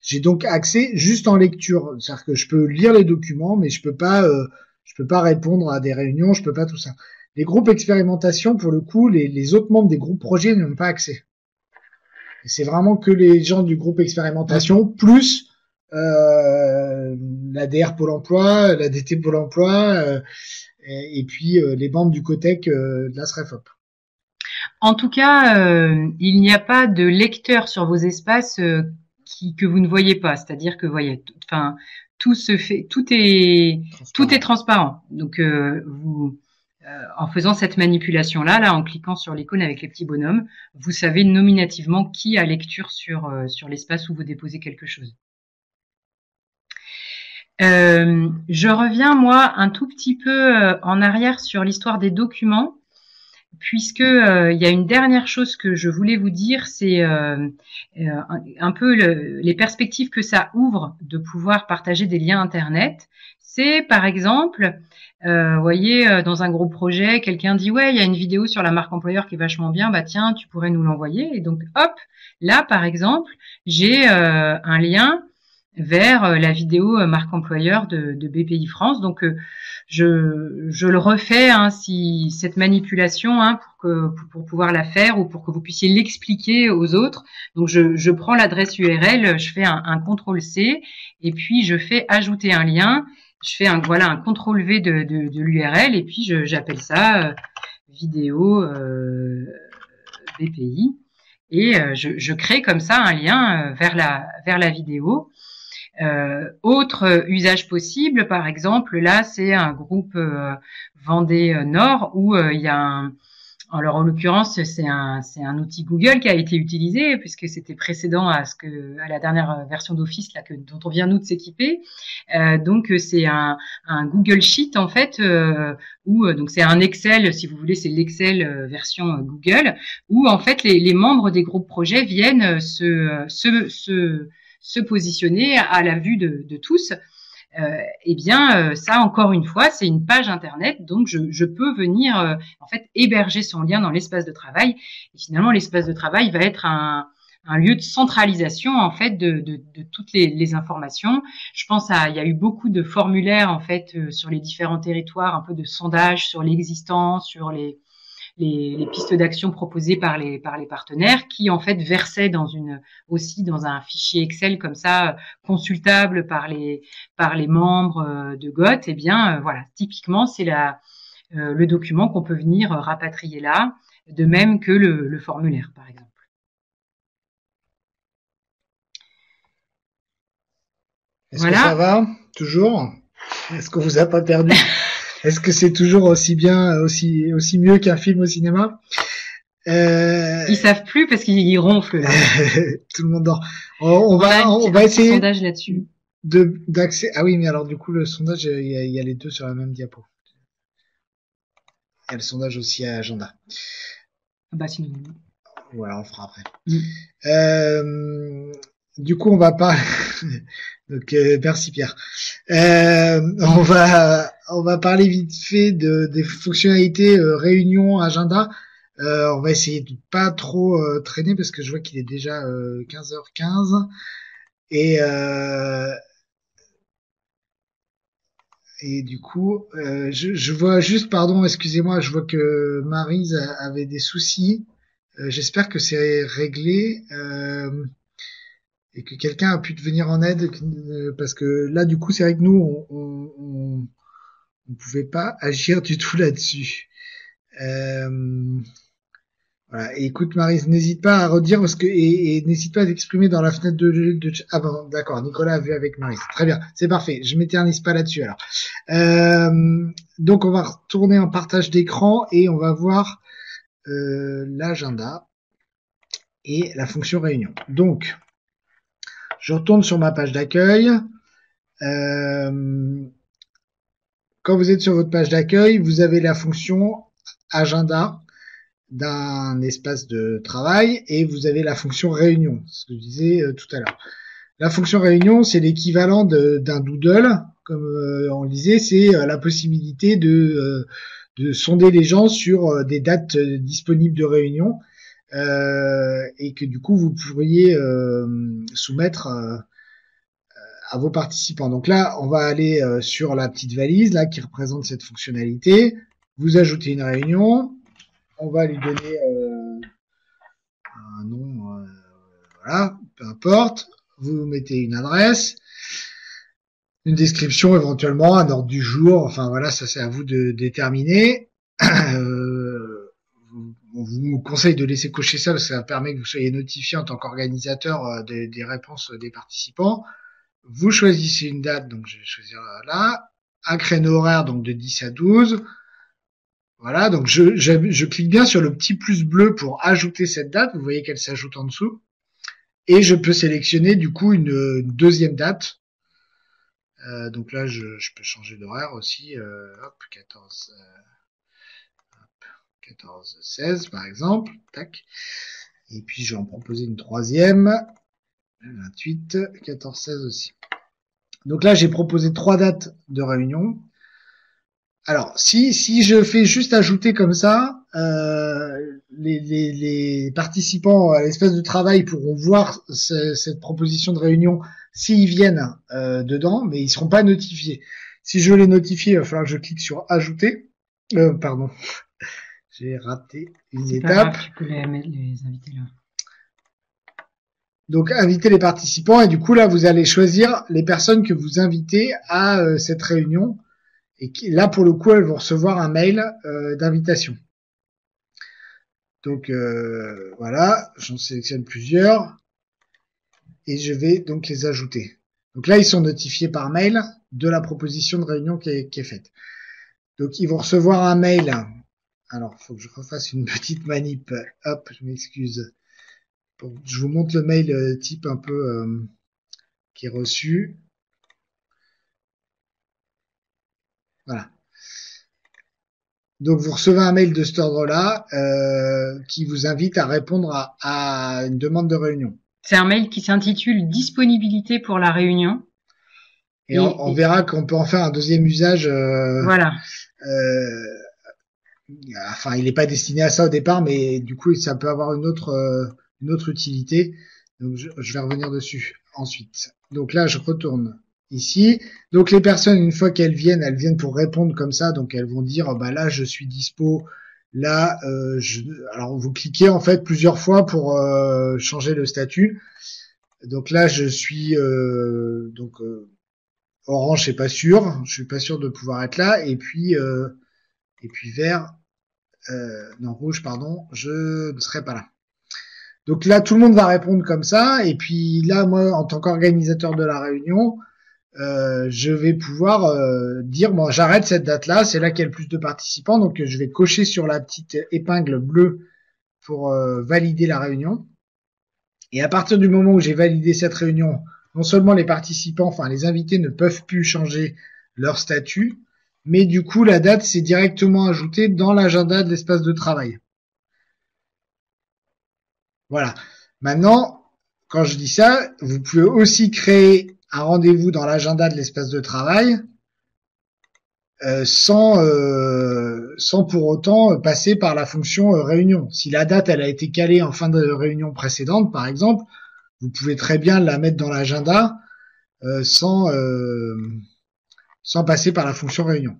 S2: J'ai donc accès juste en lecture, c'est-à-dire que je peux lire les documents, mais je peux pas répondre à des réunions, je peux pas tout ça. Les groupes expérimentation, pour le coup, les autres membres des groupes projets n'ont pas accès. C'est vraiment que les gens du groupe expérimentation plus l'ADR Pôle emploi, l'ADT Pôle emploi, et puis les membres du COTEC de la SREFOP.
S1: En tout cas, il n'y a pas de lecteur sur vos espaces que vous ne voyez pas. C'est-à-dire que, voyez, enfin, tout est transparent. Donc, en faisant cette manipulation-là, là, en cliquant sur l'icône avec les petits bonhommes, vous savez nominativement qui a lecture sur l'espace où vous déposez quelque chose. Je reviens, moi, un tout petit peu en arrière sur l'histoire des documents, puisque il y a une dernière chose que je voulais vous dire, c'est un peu les perspectives que ça ouvre de pouvoir partager des liens Internet. C'est, par exemple, vous voyez, dans un gros projet, quelqu'un dit « Ouais, il y a une vidéo sur la marque employeur qui est vachement bien, bah tiens, tu pourrais nous l'envoyer. » Et donc, hop, là, par exemple, j'ai un lien vers la vidéo marque employeur de BPI France. Donc, je le refais, hein, si cette manipulation, hein, pour pouvoir la faire ou pour que vous puissiez l'expliquer aux autres. Donc, je prends l'adresse URL, je fais un CTRL-C et puis je fais ajouter un lien. Je fais un CTRL-V de l'URL et puis j'appelle ça vidéo BPI et je crée comme ça un lien vers la vidéo. Autre usage possible, par exemple, là, c'est un groupe Vendée Nord où il y a alors en l'occurrence, c'est un outil Google qui a été utilisé puisque c'était précédent à la dernière version d'Office là dont on vient nous de s'équiper. Donc c'est un Google Sheet en fait donc c'est un Excel si vous voulez, c'est l'Excel version Google où en fait les membres des groupes projets viennent se positionner à la vue de tous. Eh bien, ça, encore une fois, c'est une page Internet, donc je peux venir en fait héberger son lien dans l'espace de travail. Et finalement, l'espace de travail va être un lieu de centralisation en fait de toutes les informations. Je pense il y a eu beaucoup de formulaires en fait sur les différents territoires, un peu de sondage sur l'existence, sur les pistes d'action proposées par les partenaires qui en fait versaient aussi dans un fichier Excel comme ça consultable par les membres de GOT. Eh bien voilà, typiquement c'est le document qu'on peut venir rapatrier là, de même que le formulaire par exemple.
S2: Est-ce que ça va toujours? Est-ce qu'on vous a pas perdu? Est-ce que c'est toujours aussi bien, aussi mieux qu'un film au cinéma?
S1: Ils savent plus parce qu'ils ronflent là.
S2: Tout le monde dort. On va essayer
S1: un sondage là-dessus.
S2: D'accès. Ah oui, mais alors du coup le sondage, il y a les deux sur la même diapo. Il y a le sondage aussi à agenda.
S1: Bah sinon.
S2: Voilà, on fera après.
S1: Mm.
S2: Du coup, on va pas. Donc, merci Pierre. On va parler vite fait des fonctionnalités réunion, agenda. On va essayer de pas trop traîner parce que je vois qu'il est déjà 15h15 et du coup, je vois juste, pardon, excusez-moi, je vois que Maryse avait des soucis. J'espère que c'est réglé. Et que quelqu'un a pu te venir en aide parce que là du coup c'est vrai que nous on pouvait pas agir du tout là-dessus. Euh, voilà. Et écoute Maryse, n'hésite pas à redire parce que et n'hésite pas à t'exprimer dans la fenêtre de ah bon d'accord, Nicolas a vu avec Maryse. Très bien, c'est parfait. Je m'éternise pas là-dessus alors. Donc on va retourner en partage d'écran et on va voir l'agenda et la fonction réunion. Donc je retourne sur ma page d'accueil. Euh, Quand vous êtes sur votre page d'accueil, vous avez la fonction agenda d'un espace de travail et vous avez la fonction réunion, ce que je disais tout à l'heure. La fonction réunion, c'est l'équivalent d'un doodle, comme on le disait, c'est la possibilité de sonder les gens sur des dates disponibles de réunion et que du coup vous pourriez soumettre à vos participants. Donc là, on va aller sur la petite valise là qui représente cette fonctionnalité. Vous ajoutez une réunion. On va lui donner un nom, voilà, peu importe. Vous mettez une adresse, une description éventuellement, un ordre du jour. Enfin voilà, ça c'est à vous de déterminer. On vous conseille de laisser cocher ça parce que ça permet que vous soyez notifié en tant qu'organisateur des réponses des participants. Vous choisissez une date, donc je vais choisir là, un créneau horaire donc de 10 à 12. Voilà, donc je clique bien sur le petit plus bleu pour ajouter cette date. Vous voyez qu'elle s'ajoute en dessous. Et je peux sélectionner du coup une deuxième date. Donc là, je peux changer d'horaire aussi. Hop, 14-16 par exemple. Tac. Et puis je vais en proposer une troisième. 28, 14-16 aussi. Donc là, j'ai proposé 3 dates de réunion. Alors, si je fais juste ajouter comme ça, les participants à l'espace de travail pourront voir cette proposition de réunion s'ils viennent dedans, mais ils seront pas notifiés. Si je veux les notifier, il va falloir que je clique sur ajouter. Pardon, j'ai raté une
S1: C'est
S2: étape.
S1: pas grave, tu peux les inviter là.
S2: Donc, inviter les participants et du coup là, vous allez choisir les personnes que vous invitez à cette réunion. Et là, pour le coup, elles vont recevoir un mail d'invitation. Donc voilà, j'en sélectionne plusieurs et je vais donc les ajouter. Donc là, ils sont notifiés par mail de la proposition de réunion qui est faite. Donc ils vont recevoir un mail. Alors, il faut que je refasse une petite manip. Hop, je m'excuse. Je vous montre le mail type un peu qui est reçu. Voilà. Donc vous recevez un mail de cet ordre-là qui vous invite à répondre à une demande de réunion.
S1: C'est un mail qui s'intitule Disponibilité pour la réunion.
S2: Et on verra qu'on peut en faire un deuxième usage.
S1: Voilà.
S2: Enfin, il n'est pas destiné à ça au départ, mais du coup, ça peut avoir une autre utilité. Donc je vais revenir dessus ensuite. Donc là, je retourne ici. Donc les personnes, une fois qu'elles viennent pour répondre comme ça. Donc elles vont dire, bah là, je suis dispo. Là, alors vous cliquez en fait plusieurs fois pour changer le statut. Donc là, je suis orange, c'est pas sûr. Je suis pas sûr de pouvoir être là. Et puis vert, non rouge, pardon, je ne serai pas là. Donc là, tout le monde va répondre comme ça. Et puis là, moi, en tant qu'organisateur de la réunion, je vais pouvoir dire, bon, j'arrête cette date-là, c'est là qu'il y a le plus de participants, donc je vais cocher sur la petite épingle bleue pour valider la réunion. Et à partir du moment où j'ai validé cette réunion, non seulement les participants, enfin les invités ne peuvent plus changer leur statut, mais du coup la date s'est directement ajoutée dans l'agenda de l'espace de travail. Voilà. Maintenant, quand je dis ça, vous pouvez aussi créer un rendez-vous dans l'agenda de l'espace de travail sans pour autant passer par la fonction réunion. Si la date elle a été calée en fin de réunion précédente, par exemple, vous pouvez très bien la mettre dans l'agenda sans passer par la fonction réunion.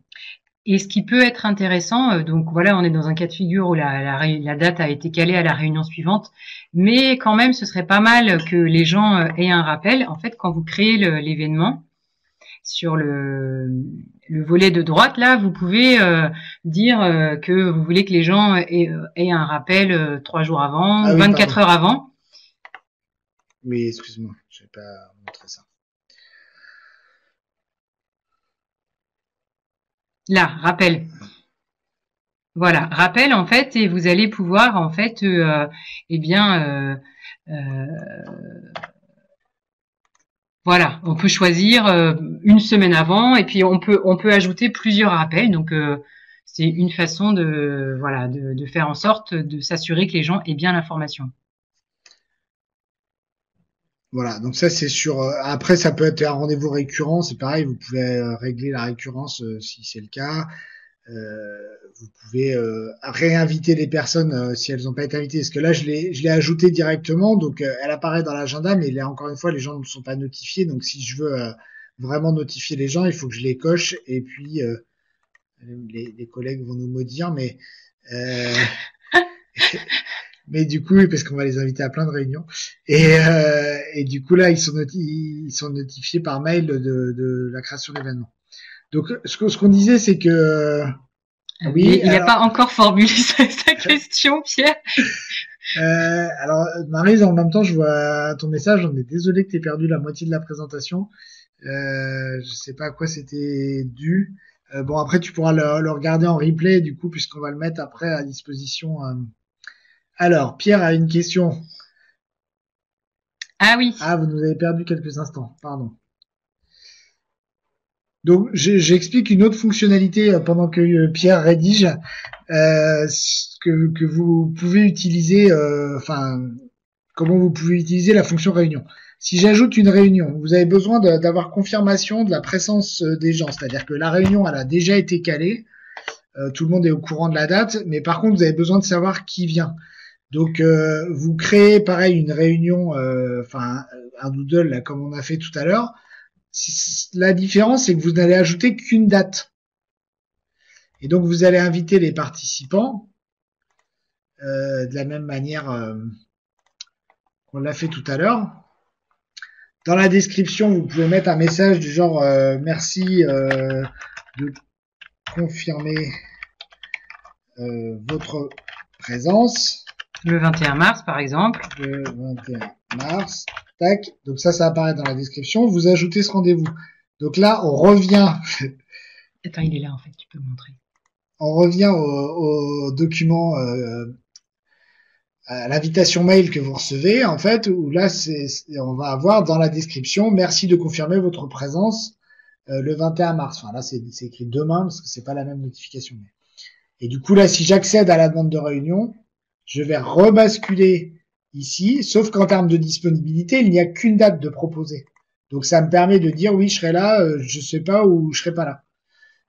S1: Et ce qui peut être intéressant, donc voilà, on est dans un cas de figure où la date a été calée à la réunion suivante, mais quand même, ce serait pas mal que les gens aient un rappel. En fait, quand vous créez l'événement, sur le volet de droite, là, vous pouvez dire que vous voulez que les gens aient un rappel 3 jours avant,
S2: Ah oui,
S1: 24 heures avant.
S2: Oui, excuse-moi, je vais pas montrer ça.
S1: Là, rappel. Voilà, rappel en fait, et vous allez pouvoir en fait, eh bien, voilà, on peut choisir une semaine avant, et puis on peut ajouter plusieurs rappels. Donc c'est une façon de voilà de faire en sorte de s'assurer que les gens aient bien l'information.
S2: Voilà, donc ça c'est sur. Après, ça peut être un rendez-vous récurrent, c'est pareil, vous pouvez régler la récurrence si c'est le cas. Vous pouvez réinviter les personnes si elles n'ont pas été invitées. Parce que là, je l'ai ajouté directement, donc elle apparaît dans l'agenda, mais là encore une fois, les gens ne sont pas notifiés. Donc si je veux vraiment notifier les gens, il faut que je les coche. Et puis les collègues vont nous maudire, mais du coup, oui, parce qu'on va les inviter à plein de réunions. Et du coup, là, ils sont notifiés par mail de la création d'événements. Donc, ce qu'on disait, c'est que
S1: oui, il n'a pas encore formulé sa question, Pierre.
S2: Alors, Maryse, en même temps, je vois ton message. On est désolé que tu aies perdu la moitié de la présentation. Je sais pas à quoi c'était dû. Bon, après, tu pourras le regarder en replay, du coup, puisqu'on va le mettre après à disposition. Alors, Pierre a une question.
S1: Ah oui.
S2: Ah, vous nous avez perdu quelques instants. Pardon. Donc, j'explique une autre fonctionnalité pendant que Pierre rédige, que vous pouvez utiliser, comment vous pouvez utiliser la fonction réunion. Si j'ajoute une réunion, vous avez besoin d'avoir confirmation de la présence des gens, c'est-à-dire que la réunion, elle a déjà été calée, tout le monde est au courant de la date, mais par contre, vous avez besoin de savoir qui vient. Donc, vous créez, pareil, une réunion, un doodle, là, comme on a fait tout à l'heure. La différence, c'est que vous n'allez ajouter qu'une date. Et donc, vous allez inviter les participants de la même manière qu'on l'a fait tout à l'heure. Dans la description, vous pouvez mettre un message du genre merci de confirmer votre présence.
S1: Le 21 mars, par exemple.
S2: Le 21 mars. Tac. Donc ça apparaît dans la description. Vous ajoutez ce rendez-vous. Donc là, on revient.
S1: Attends, il est là en fait, tu peux le montrer.
S2: On revient au document, à l'invitation mail que vous recevez, en fait, où là, on va avoir dans la description, merci de confirmer votre présence le 21 mars. Enfin là, c'est écrit demain parce que c'est pas la même notification. Et du coup là, si j'accède à la demande de réunion, je vais rebasculer ici, sauf qu'en termes de disponibilité, il n'y a qu'une date de proposer. Donc ça me permet de dire oui, je serai là, je sais pas, ou je serai pas là.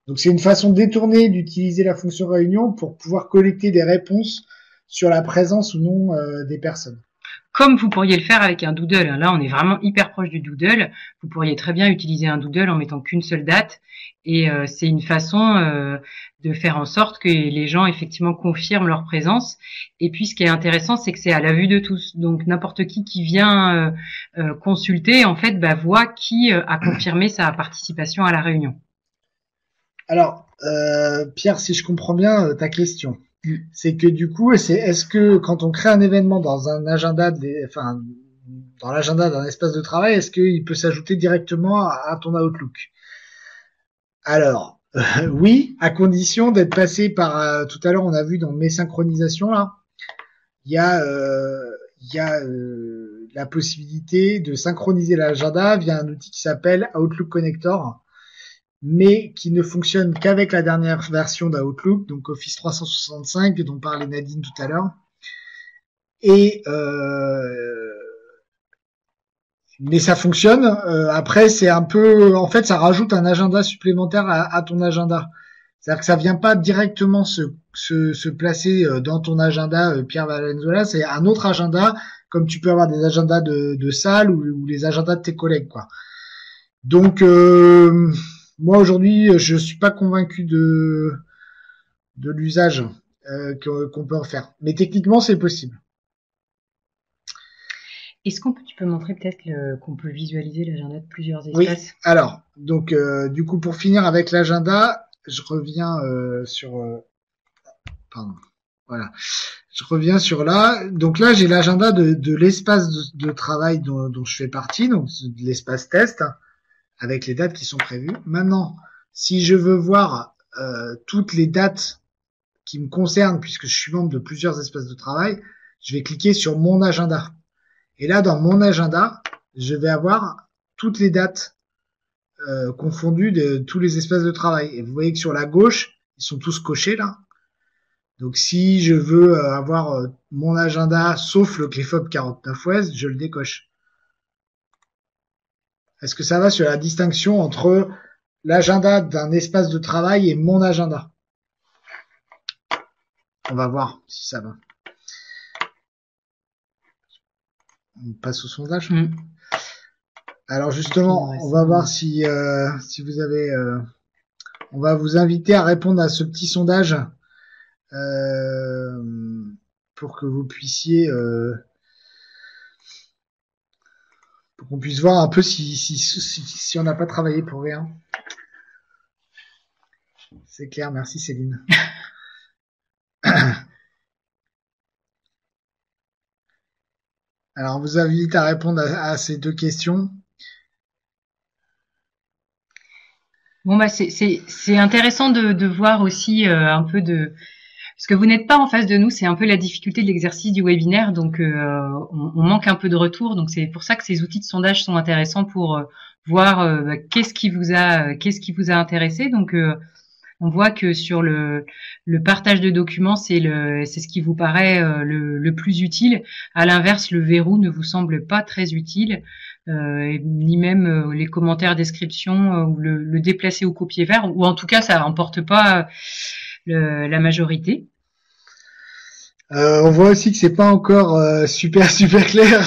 S2: Donc c'est une façon détournée d'utiliser la fonction réunion pour pouvoir collecter des réponses sur la présence ou non des personnes.
S1: Comme vous pourriez le faire avec un doodle. Là, on est vraiment hyper proche du doodle. Vous pourriez très bien utiliser un doodle en mettant qu'une seule date. Et c'est une façon de faire en sorte que les gens effectivement confirment leur présence. Et puis, ce qui est intéressant, c'est que c'est à la vue de tous. Donc, n'importe qui vient consulter, en fait, voit qui a confirmé sa participation à la réunion.
S2: Alors, Pierre, si je comprends bien ta question, c'est que du coup, est-ce que quand on crée un événement dans un agenda, dans l'agenda d'un espace de travail, est-ce qu'il peut s'ajouter directement à ton Outlook? Alors, oui, à condition d'être passé par. Tout à l'heure, on a vu dans mes synchronisations là, il y a la possibilité de synchroniser l'agenda via un outil qui s'appelle Outlook Connector, mais qui ne fonctionne qu'avec la dernière version d'Outlook, donc Office 365 dont parlait Nadine tout à l'heure. Et mais ça fonctionne. Après, c'est un peu, en fait, ça rajoute un agenda supplémentaire à ton agenda. C'est-à-dire que ça vient pas directement se placer dans ton agenda Pierre Valenzuela, c'est un autre agenda, comme tu peux avoir des agendas de salle ou les agendas de tes collègues, quoi. Donc, moi aujourd'hui, je suis pas convaincu de l'usage qu'on peut en faire. Mais techniquement, c'est possible.
S1: Est-ce tu peux montrer peut-être qu'on peut visualiser l'agenda de plusieurs
S2: Oui.
S1: espaces?
S2: Alors, donc, du coup, pour finir avec l'agenda, je reviens sur. Pardon. Voilà. Je reviens sur là. Donc là, j'ai l'agenda de l'espace de travail dont je fais partie, donc de l'espace test, avec les dates qui sont prévues. Maintenant, si je veux voir toutes les dates qui me concernent, puisque je suis membre de plusieurs espaces de travail, je vais cliquer sur mon agenda. Et là, dans mon agenda, je vais avoir toutes les dates confondues de tous les espaces de travail. Et vous voyez que sur la gauche, ils sont tous cochés là. Donc si je veux avoir mon agenda sauf le CLEFOP 49 Ouest, je le décoche. Est-ce que ça va sur la distinction entre l'agenda d'un espace de travail et mon agenda? On va voir si ça va. On passe au sondage. Alors justement, on va voir si vous avez. On va vous inviter à répondre à ce petit sondage pour que vous puissiez, pour qu'on puisse voir un peu si on n'a pas travaillé pour rien. C'est clair, merci Céline. Alors, on vous invite à répondre à ces deux questions.
S1: Bon, bah, c'est intéressant de voir aussi un peu parce que vous n'êtes pas en face de nous, c'est un peu la difficulté de l'exercice du webinaire, donc on manque un peu de retour, donc c'est pour ça que ces outils de sondage sont intéressants pour voir qu'est-ce qui vous a intéressé. Donc on voit que sur le partage de documents, c'est ce qui vous paraît le plus utile. À l'inverse, le verrou ne vous semble pas très utile, ni même les commentaires, descriptions ou le déplacer au copier vert, ou en tout cas, ça n'emporte pas la majorité.
S2: On voit aussi que c'est pas encore super clair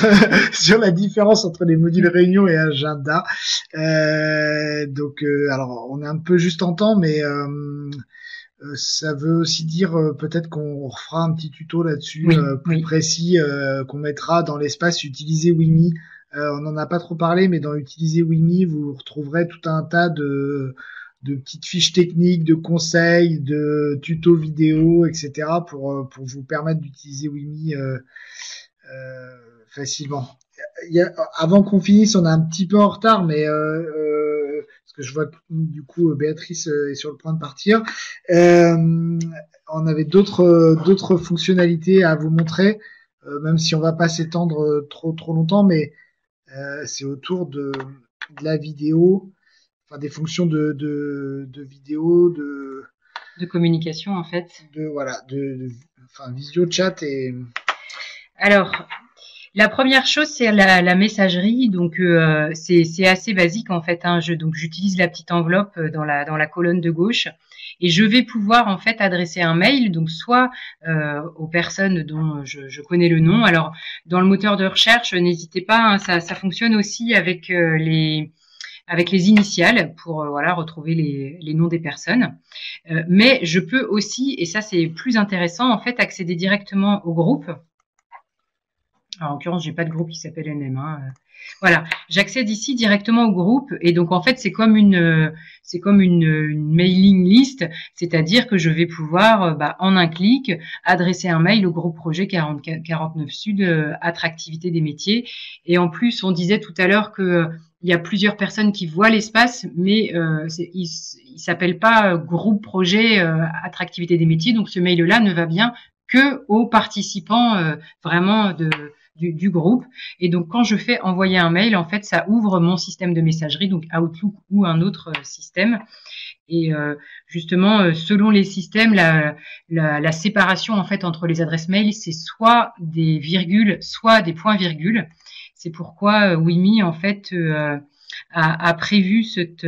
S2: sur la différence entre les modules réunion et agenda. Donc, alors on est un peu juste en temps, mais ça veut aussi dire peut-être qu'on refera un petit tuto là-dessus plus précis qu'on mettra dans l'espace Utiliser Wimi. On n'en a pas trop parlé, mais dans Utiliser Wimi, vous retrouverez tout un tas de petites fiches techniques, de conseils, de tutos vidéo, etc. pour vous permettre d'utiliser Wimi facilement. Avant qu'on finisse, on est un petit peu en retard, mais parce que je vois que du coup Béatrice est sur le point de partir. On avait d'autres fonctionnalités à vous montrer, même si on va pas s'étendre trop longtemps, mais c'est autour de la vidéo. Enfin, des fonctions de vidéo,
S1: de communication en fait.
S2: Enfin, visio, chat et.
S1: Alors, la première chose, c'est la messagerie. Donc, c'est assez basique en fait. Donc, j'utilise la petite enveloppe dans la colonne de gauche et je vais pouvoir en fait adresser un mail. Donc, soit aux personnes dont je connais le nom. Alors, dans le moteur de recherche, n'hésitez pas. Ça fonctionne aussi avec les initiales pour retrouver les noms des personnes. Mais je peux aussi, et ça c'est plus intéressant, en fait, accéder directement au groupe. Alors, en l'occurrence, j'ai pas de groupe qui s'appelle NM. Voilà, j'accède ici directement au groupe et donc en fait c'est comme une mailing list, c'est-à-dire que je vais pouvoir en un clic adresser un mail au groupe projet 49 Sud attractivité des métiers. Et en plus on disait tout à l'heure que il y a plusieurs personnes qui voient l'espace, mais il s'appelle pas groupe projet attractivité des métiers, donc ce mail-là ne va bien que aux participants vraiment du groupe. Et donc, quand je fais envoyer un mail, en fait, ça ouvre mon système de messagerie, donc Outlook ou un autre système. Et justement, selon les systèmes, la séparation en fait entre les adresses mail, c'est soit des virgules, soit des points-virgules. C'est pourquoi Wimi en fait a prévu cette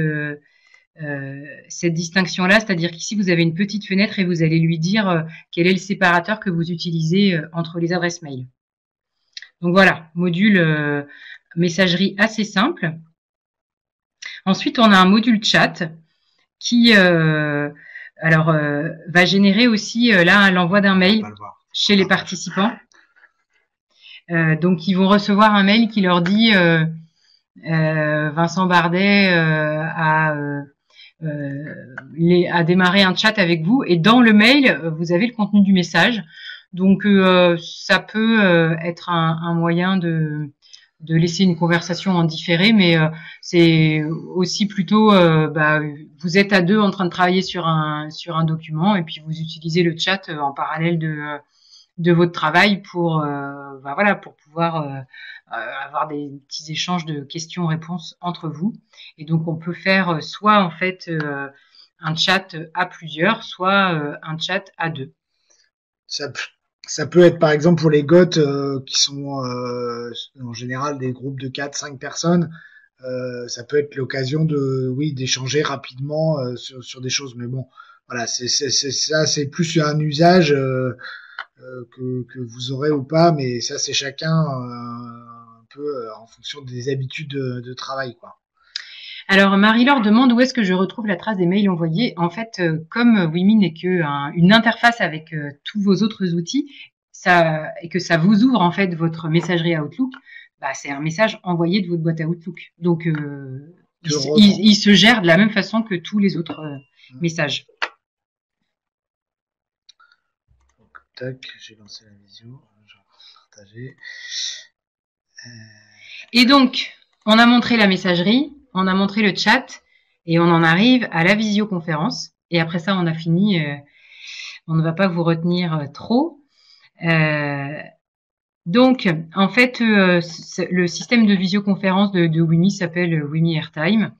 S1: distinction-là, c'est-à-dire qu'ici vous avez une petite fenêtre et vous allez lui dire quel est le séparateur que vous utilisez entre les adresses mail. Donc voilà, module messagerie assez simple. Ensuite, on a un module chat qui va générer aussi là l'envoi d'un mail chez les participants. Donc ils vont recevoir un mail qui leur dit Vincent Bardet a démarré un chat avec vous, et dans le mail vous avez le contenu du message. Donc ça peut être un moyen de laisser une conversation en différé, mais c'est aussi plutôt vous êtes à deux en train de travailler sur un document, et puis vous utilisez le chat en parallèle de votre travail pour pour pouvoir avoir des petits échanges de questions-réponses entre vous. Et donc on peut faire soit en fait un chat à plusieurs, soit un chat à deux.
S2: Ça peut être par exemple pour les GOT qui sont en général des groupes de 4-5 personnes, ça peut être l'occasion d'échanger rapidement sur des choses. Mais bon, voilà, c'est plus un usage que vous aurez ou pas, mais ça c'est chacun un peu en fonction des habitudes de travail, quoi.
S1: Alors Marie-Laure demande où est-ce que je retrouve la trace des mails envoyés. En fait, comme Wimi n'est une interface avec tous vos autres outils, et que ça vous ouvre en fait votre messagerie Outlook, c'est un message envoyé de votre boîte à Outlook. Donc il se gère de la même façon que tous les autres messages.
S2: Tac, j'ai lancé la visio, je vais partager.
S1: Et donc, on a montré la messagerie, on a montré le chat, et on en arrive à la visioconférence. Et après ça, on a fini. On ne va pas vous retenir trop. Donc, en fait, le système de visioconférence de Wimi s'appelle Wimi Airtime.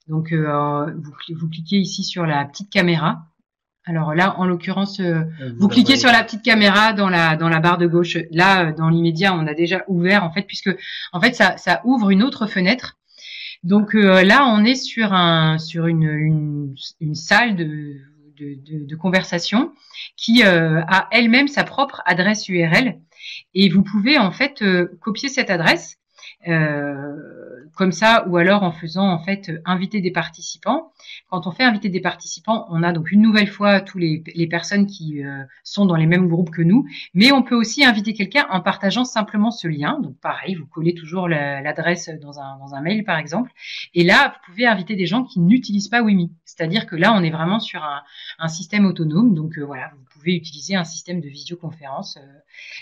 S1: Donc, vous cliquez ici sur la petite caméra. Alors là, en l'occurrence, vous cliquez sur la petite caméra dans la barre de gauche. Là, dans l'immédiat, on a déjà ouvert en fait, puisque en fait ça ouvre une autre fenêtre. Donc là, on est sur une salle de conversation qui a elle-même sa propre adresse URL, et vous pouvez en fait copier cette adresse comme ça, ou alors en faisant en fait inviter des participants. Quand on fait inviter des participants, on a donc une nouvelle fois tous les personnes qui sont dans les mêmes groupes que nous, mais on peut aussi inviter quelqu'un en partageant simplement ce lien. Donc pareil, vous collez toujours l'adresse dans un mail par exemple, et là vous pouvez inviter des gens qui n'utilisent pas Wimi. C'est-à-dire que là on est vraiment sur un système autonome, donc voilà, vous pouvez utiliser un système de visioconférence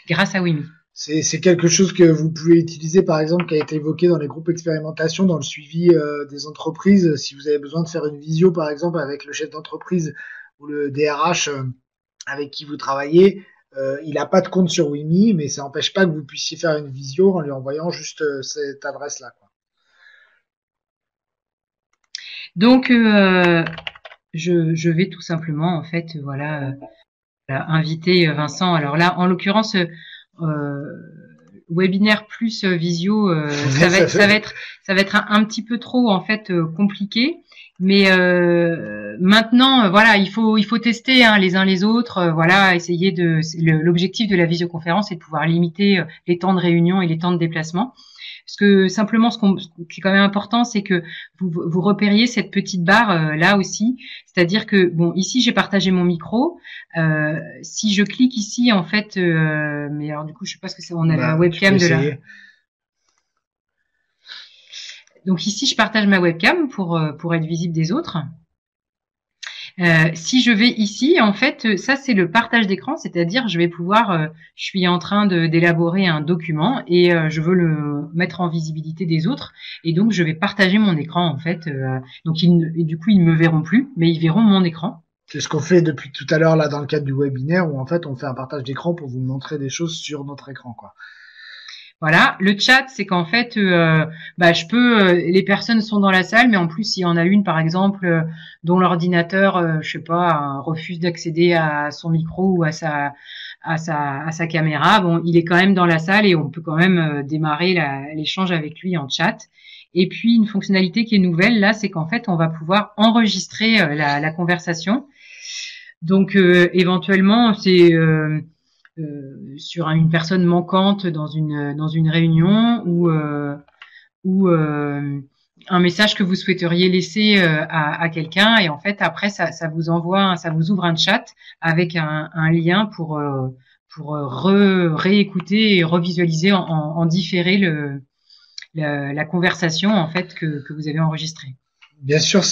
S1: grâce à Wimi.
S2: C'est quelque chose que vous pouvez utiliser, par exemple, qui a été évoqué dans les groupes expérimentation, dans le suivi des entreprises. Si vous avez besoin de faire une visio, par exemple, avec le chef d'entreprise ou le DRH avec qui vous travaillez, il n'a pas de compte sur Wimi, mais ça n'empêche pas que vous puissiez faire une visio en lui envoyant juste cette adresse-là, quoi.
S1: Donc, je vais tout simplement, en fait, inviter Vincent. Alors là, en l'occurrence, webinaire plus visio, ça va être un petit peu trop en fait compliqué, mais maintenant voilà, il faut tester les uns les autres, essayer l'objectif de la visioconférence est de pouvoir limiter les temps de réunion et les temps de déplacement. Parce que simplement, ce qui est quand même important, c'est que vous repériez cette petite barre là aussi. C'est-à-dire que bon, ici j'ai partagé mon micro. Si je clique ici, en fait, mais alors du coup, je sais pas ce que c'est. On a la webcam de là. Donc ici, je partage ma webcam pour être visible des autres. Si je vais ici, en fait, ça c'est le partage d'écran, c'est-à-dire je vais pouvoir, je suis en train d'élaborer un document et je veux le mettre en visibilité des autres, et donc je vais partager mon écran en fait. Donc et du coup ils ne me verront plus, mais ils verront mon écran.
S2: C'est ce qu'on fait depuis tout à l'heure là dans le cadre du webinaire, où en fait on fait un partage d'écran pour vous montrer des choses sur notre écran, quoi.
S1: Voilà, le chat, c'est qu'en fait, les personnes sont dans la salle, mais en plus, s'il y en a une, par exemple, dont l'ordinateur, je sais pas, refuse d'accéder à son micro ou à sa caméra, bon, il est quand même dans la salle et on peut quand même démarrer l'échange avec lui en chat. Et puis, une fonctionnalité qui est nouvelle, là, c'est qu'en fait, on va pouvoir enregistrer la conversation. Donc, éventuellement, c'est sur une personne manquante dans une réunion ou un message que vous souhaiteriez laisser à quelqu'un et en fait après ça vous envoie ça vous ouvre un chat avec un lien pour réécouter et revisualiser en différé la conversation en fait que vous avez enregistrée.
S2: Bien sûr,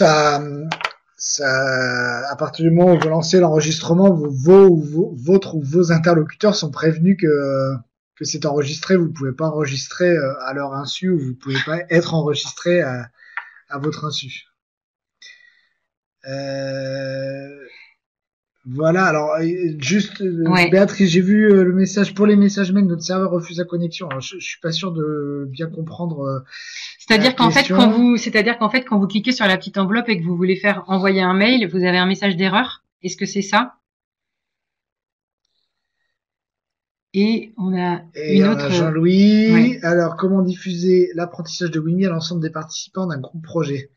S2: à partir du moment où vous lancez l'enregistrement, votre ou vos interlocuteurs sont prévenus que c'est enregistré. Vous ne pouvez pas enregistrer à leur insu ou vous ne pouvez pas être enregistré à votre insu. Voilà, alors juste
S1: Ouais.
S2: Béatrice, j'ai vu le message pour les messages mail, notre serveur refuse la connexion. Alors, je suis pas sûr de bien comprendre.
S1: C'est-à-dire qu'en fait, quand vous cliquez sur la petite enveloppe et que vous voulez faire envoyer un mail, vous avez un message d'erreur. Est-ce que c'est ça? Et on a une autre.
S2: Jean-Louis.
S1: Ouais.
S2: Alors, comment diffuser l'apprentissage de WIMI à l'ensemble des participants d'un groupe projet?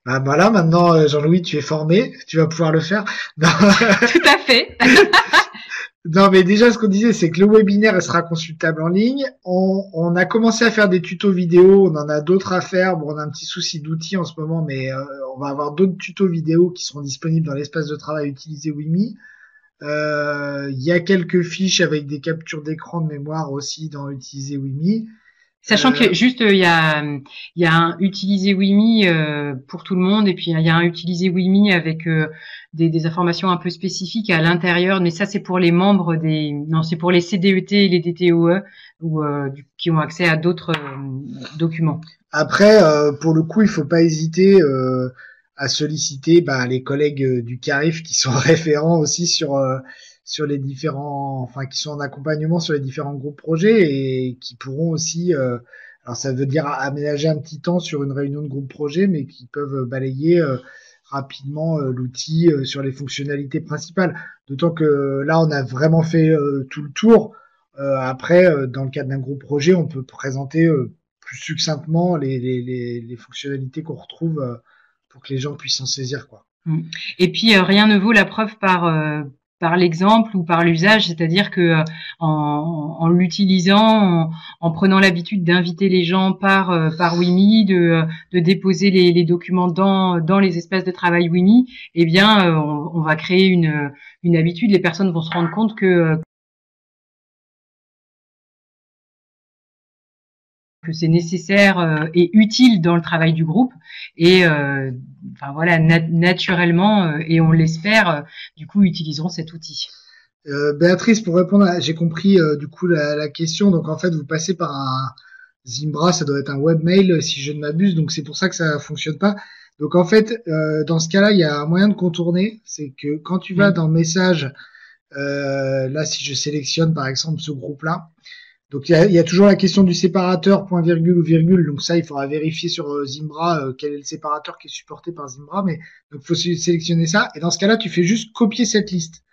S2: Voilà, maintenant Jean-Louis, tu es formé, tu vas pouvoir le faire. Non.
S1: Tout à fait.
S2: Non, mais déjà, ce qu'on disait, c'est que le webinaire sera consultable en ligne. On a commencé à faire des tutos vidéo, on en a d'autres à faire. Bon, on a un petit souci d'outils en ce moment, mais on va avoir d'autres tutos vidéo qui seront disponibles dans l'espace de travail utilisé Wimi. Il y a quelques fiches avec des captures d'écran de mémoire aussi dans utiliser Wimi.
S1: Sachant que juste il y a un utiliser Wimi pour tout le monde et puis il y a un utiliser Wimi avec des informations un peu spécifiques à l'intérieur, mais ça c'est pour les membres c'est pour les CDET et les DTOE ou qui ont accès à d'autres documents.
S2: Après pour le coup, il faut pas hésiter à solliciter les collègues du CARIF qui sont référents aussi sur les différents, enfin qui sont en accompagnement sur les différents groupes projets et qui pourront aussi, alors ça veut dire aménager un petit temps sur une réunion de groupe projet, mais qui peuvent balayer rapidement l'outil sur les fonctionnalités principales. D'autant que là, on a vraiment fait tout le tour. Après, dans le cadre d'un groupe projet, on peut présenter plus succinctement les fonctionnalités qu'on retrouve pour que les gens puissent s'en saisir, quoi.
S1: Et puis rien ne vaut la preuve par l'exemple ou par l'usage, c'est-à-dire que en l'utilisant, en prenant l'habitude d'inviter les gens par Wimi, de déposer les documents dans les espaces de travail Wimi, eh bien on va créer une habitude. Les personnes vont se rendre compte que c'est nécessaire et utile dans le travail du groupe et enfin voilà naturellement et on l'espère du coup utiliseront cet outil.
S2: Béatrice, pour répondre, j'ai compris du coup la question. Donc en fait, vous passez par un Zimbra, ça doit être un webmail si je ne m'abuse. Donc c'est pour ça que ça fonctionne pas. Donc en fait, dans ce cas-là, il y a un moyen de contourner, c'est que quand tu vas dans Messages, là si je sélectionne par exemple ce groupe-là, donc il y a toujours la question du séparateur, point virgule ou virgule. Donc ça, il faudra vérifier sur Zimbra quel est le séparateur qui est supporté par Zimbra. Mais donc faut sélectionner ça. Et dans ce cas-là, tu fais juste copier cette liste.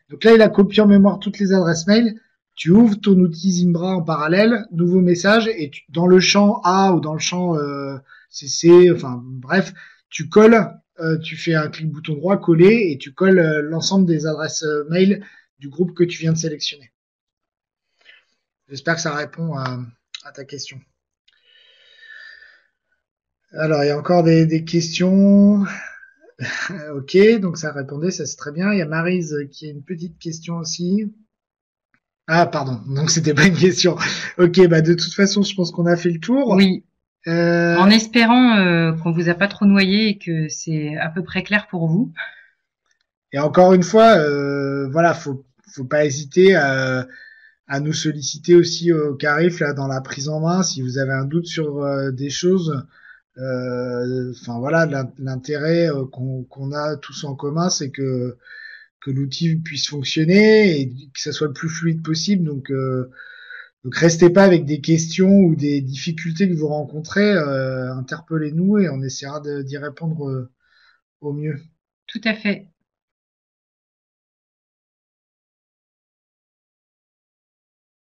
S2: Donc là, il a copié en mémoire toutes les adresses mail. Tu ouvres ton outil Zimbra en parallèle, nouveau message, et dans le champ A ou dans le champ CC, enfin bref, tu colles, tu fais un clic bouton droit, coller, et tu colles l'ensemble des adresses mail du groupe que tu viens de sélectionner. J'espère que ça répond à ta question. Alors, il y a encore des questions. Ok, donc ça répondait, ça c'est très bien. Il y a Maryse qui a une petite question aussi. Ah, pardon, donc c'était pas une question. Ok, de toute façon, je pense qu'on a fait le tour.
S1: Oui. En espérant qu'on vous a pas trop noyé et que c'est à peu près clair pour vous.
S2: Et encore une fois, voilà, faut pas hésiter à nous solliciter aussi au CARIF là dans la prise en main si vous avez un doute sur des choses. Enfin voilà, l'intérêt qu'on a tous en commun, c'est que l'outil puisse fonctionner et que ça soit le plus fluide possible. Donc Donc restez pas avec des questions ou des difficultés que vous rencontrez, interpellez-nous et on essaiera d'y répondre au mieux.
S1: Tout à fait.